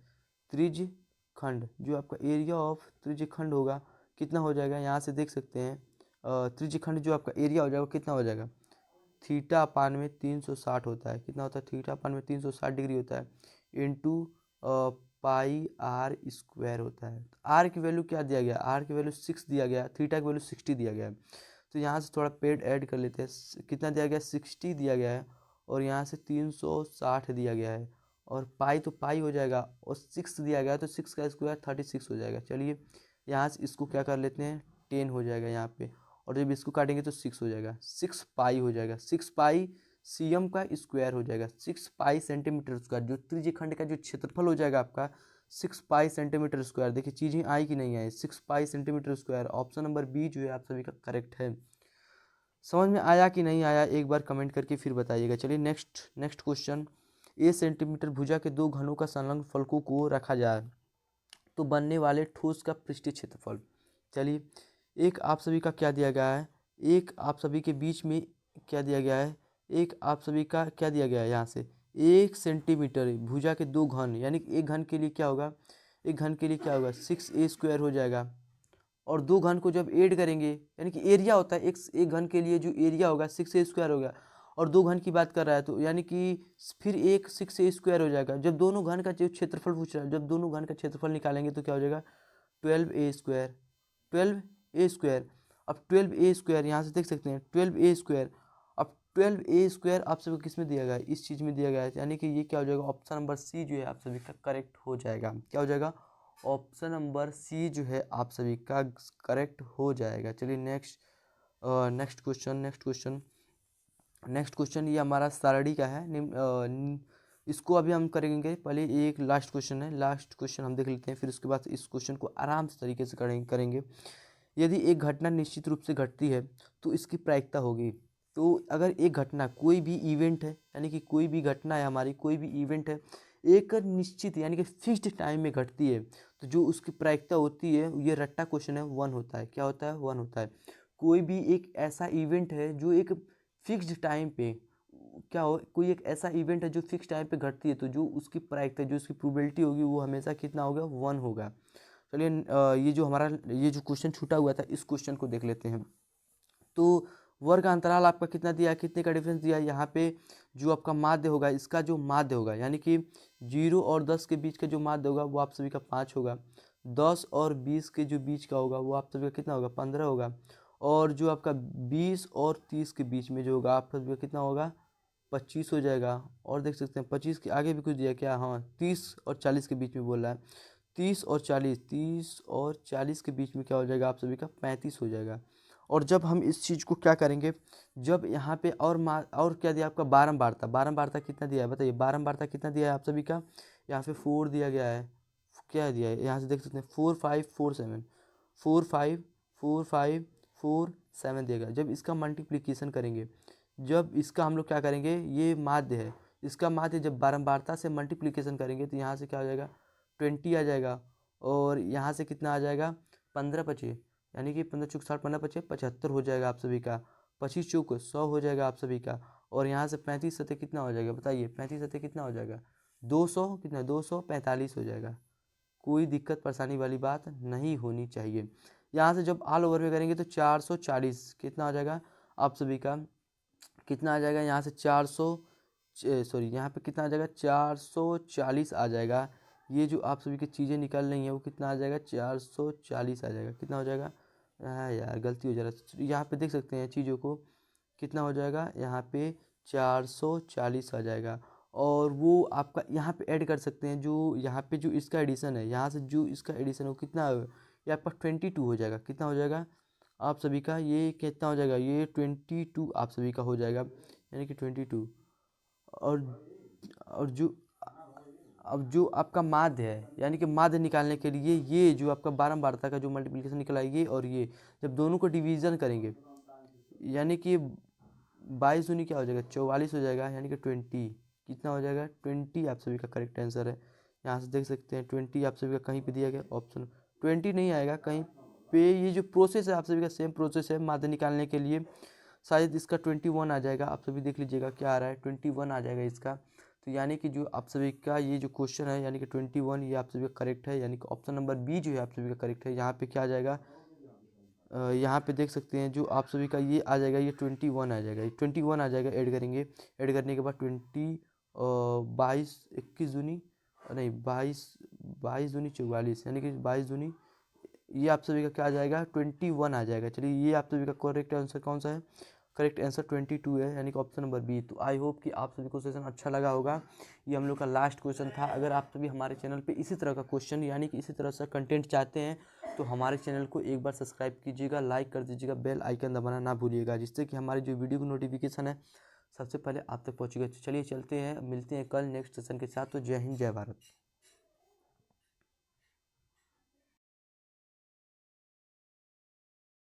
जो आपका एरिया ऑफ त्रिज्यखंड होगा कितना हो जाएगा, यहाँ से देख सकते हैं त्रिज्यखंड जो आपका एरिया हो जाएगा कितना हो जाएगा, थीटा अपान में 360 होता है, कितना होता है थीटा अपान में 360 डिग्री होता है, इंटू पाई आर स्क्वायर होता है। आर की वैल्यू क्या दिया गया, आर की वैल्यू 6 दिया गया, थीटा की वैल्यू 60 दिया गया है। तो यहाँ से थोड़ा पेड ऐड कर लेते हैं, कितना दिया गया 60 दिया गया है, और यहाँ से 360 दिया गया है, और पाई तो पाई हो जाएगा, और 6 दिया गया है, तो 6 का स्क्वायर 36 हो जाएगा। चलिए यहाँ से इसको क्या कर लेते हैं 10 हो जाएगा यहाँ पे, और जब इसको काटेंगे तो 6 हो जाएगा, 6 पाई हो जाएगा, 6 पाई सीएम का स्क्वायर हो जाएगा, 6 पाई सेंटीमीटर स्क्वायर, जो त्रिज्यखंड का जो क्षेत्रफल हो जाएगा आपका 6 पाई सेंटीमीटर स्क्वायर। देखिए चीज़ें आई कि नहीं आई, 6 pi centimetre square, option number B जो है आप सभी का करेक्ट है। समझ में आया कि नहीं आया, एक बार कमेंट करके फिर बताइएगा। चलिए नेक्स्ट क्वेश्चन, ए सेंटीमीटर भुजा के दो घनों का संलग्न फलकों को रखा जाए तो बनने वाले ठोस का पृष्ठीय क्षेत्रफल। चलिए एक आप सभी का क्या दिया गया है, एक आप सभी के बीच में क्या दिया गया है, एक आप सभी का क्या दिया गया है, यहाँ से 1 सेंटीमीटर भुजा के दो घन, यानी कि एक घन के लिए क्या होगा, एक घन के लिए क्या होगा 6a स्क्वायर हो जाएगा, और दो घन को जब ऐड करेंगे, यानी कि एरिया होता है एक घन के लिए जो एरिया होगा 6a स्क्वायर होगा, और दो घन की बात कर रहा है तो यानी कि फिर एक 6a स्क्वायर हो जाएगा। जब दोनों घन का जो क्षेत्रफल पूछ रहा है, जब दोनों घन का क्षेत्रफल निकालेंगे तो क्या हो जाएगा 12a स्क्वायर, 12a स्क्वायर। अब 12a स्क्वायर यहाँ से देख सकते हैं 12a स्क्वायर, अब 12a स्क्वायर आप सभी को किस में दिया गया है, इस चीज़ में दिया गया है, यानी कि ये क्या हो जाएगा ऑप्शन नंबर सी जो है आप सभी का करेक्ट हो जाएगा। क्या हो जाएगा, ऑप्शन नंबर सी जो है आप सभी का करेक्ट हो जाएगा। चलिए नेक्स्ट क्वेश्चन ये हमारा सारणी का है, इसको अभी हम करेंगे। पहले एक लास्ट क्वेश्चन है, लास्ट क्वेश्चन हम देख लेते हैं, फिर उसके बाद इस क्वेश्चन को आराम से तरीके से करेंगे। यदि एक घटना निश्चित रूप से घटती है तो इसकी प्रायिकता होगी। तो अगर एक घटना कोई भी इवेंट है, यानी कि कोई भी घटना है हमारी, कोई भी इवेंट है एक निश्चित यानी कि फिक्स्ड टाइम में घटती है, तो जो उसकी प्रायिकता होती है, ये रट्टा क्वेश्चन है, 1 होता है। क्या होता है 1 होता है। कोई भी एक ऐसा इवेंट है जो एक फिक्स्ड टाइम पे क्या हो, कोई एक ऐसा इवेंट है जो फिक्स टाइम पे घटती है, तो जो उसकी प्रायिकता जो उसकी प्रोबेबिलिटी होगी वो हमेशा कितना होगा 1 होगा। चलिए ये जो हमारा ये जो क्वेश्चन छूटा हुआ था इस क्वेश्चन को देख लेते हैं। तो वर्ग का अंतराल आपका कितना दिया है, कितने का डिफरेंस दिया है, यहाँ पे जो आपका माध्य होगा, इसका जो माध्य होगा यानी कि 0 और 10 के बीच का जो माध्य होगा वो आप सभी का 5 होगा। 10 और 20 के जो बीच का होगा वो आप सभी का कितना होगा, 15 होगा। और जो आपका 20 और 30 के बीच में जो होगा आप सभी का कितना होगा, 25 हो जाएगा। और देख सकते हैं 25 के आगे भी कुछ दिया क्या, हाँ 30 और 40 के बीच में बोल रहा है। 30 और 40 के बीच में क्या हो जाएगा आप सभी का, 35 हो जाएगा। और जब हम इस चीज़ को क्या करेंगे, जब यहाँ पे और क्या दिया आपका, बारंबारता। बारंबारता कितना दिया है बताइए, बारंबारता कितना दिया है आप सभी का, यहाँ पे 4 दिया गया है। क्या दिया है यहाँ से देख सकते हैं, 4 5 4 7, 4 5 4 5 4 7 दिया गया। जब इसका मल्टीप्लिकेशन करेंगे, जब इसका हम लोग क्या करेंगे, ये माध्य है, इसका माध्य जब बारंबारता से मल्टीप्लिकेशन करेंगे तो यहाँ से क्या हो जाएगा, 20 आ जाएगा। और यहाँ से कितना आ जाएगा, 15 पचे, यानी कि 15 चौक 60, 15 पचे 75 हो जाएगा आप सभी का। 25 चौक 100 हो जाएगा आप सभी का। और यहाँ से 35 सतह कितना हो जाएगा बताइए, 35 सतह कितना हो जाएगा, 200, कितना 245 हो जाएगा। कोई दिक्कत परेशानी वाली बात नहीं होनी चाहिए। यहाँ से जब ऑल ओवर में करेंगे तो 440 कितना हो जाएगा आप सभी का, कितना आ जाएगा यहाँ से 400, सॉरी यहाँ पे कितना आ जाएगा, 440 आ जाएगा। ये जो आप सभी की चीज़ें निकल रही हैं वो कितना आ जाएगा, 440 आ जाएगा। कितना हो जाएगा, हाँ यार गलती हो जा रहा है, यहाँ पे देख सकते हैं चीज़ों को, कितना हो जाएगा यहाँ पे 440 आ जाएगा। और वो आपका यहाँ पे ऐड कर सकते हैं, जो यहाँ पे जो इसका एडिशन है, यहाँ से जो इसका एडिशन है वो कितना है, ये आपका 22 हो जाएगा। कितना हो जाएगा आप सभी का, ये कितना हो जाएगा, ये 22 आप सभी का हो जाएगा, यानी कि 22। और और जो अब जो आपका माध्य है, यानी कि माध्य निकालने के लिए ये जो आपका बारंबारता का जो मल्टीप्लिकेशन निकला है, ये और ये जब दोनों को डिवीज़न करेंगे, यानी कि 22 दूनी क्या हो जाएगा, 44 हो जाएगा, यानी कि 20 कितना हो जाएगा, 20 आप सभी का करेक्ट आंसर है। यहाँ से देख सकते हैं 20 आप सभी का कहीं पे दिया गया, ऑप्शन 20 नहीं आएगा कहीं पे। ये जो प्रोसेस है आप सभी का सेम प्रोसेस है माध्य निकालने के लिए, शायद इसका 21 आ जाएगा। आप सभी देख लीजिएगा क्या आ रहा है, 21 आ जाएगा इसका। तो यानी कि जो आप सभी का ये जो क्वेश्चन है, यानी कि 21, ये आप सभी का करेक्ट है, यानी कि ऑप्शन नंबर बी जो है आप सभी का करेक्ट है। यहाँ पे क्या आ जाएगा, यहाँ पे देख सकते हैं जो आप सभी का ये आ जाएगा, ये 21 आ जाएगा, ये 21 आ जाएगा। ऐड करेंगे, ऐड करने के बाद 22 21 दूनी नहीं 22 दूनी 44, यानी कि 22 दूनी, ये आप सभी का क्या आ जाएगा, 21 आ जाएगा। चलिए ये आप सभी का करेक्ट आंसर कौन सा है, करेक्ट आंसर 22 है, यानी कि ऑप्शन नंबर बी। तो आई होप कि आप सभी को सेशन अच्छा लगा होगा। ये हम लोग का लास्ट क्वेश्चन था। अगर आप सभी हमारे चैनल पे इसी तरह का क्वेश्चन, यानी कि इसी तरह से कंटेंट चाहते हैं तो हमारे चैनल को एक बार सब्सक्राइब कीजिएगा, लाइक कर दीजिएगा, बेल आइकन दबाना ना भूलिएगा, जिससे कि हमारी जो वीडियो की नोटिफिकेशन है सबसे पहले आप तक पहुँचेगा। तो चलिए चलते हैं, मिलते हैं कल नेक्स्ट सेशन के साथ। तो जय हिंद, जय भारत।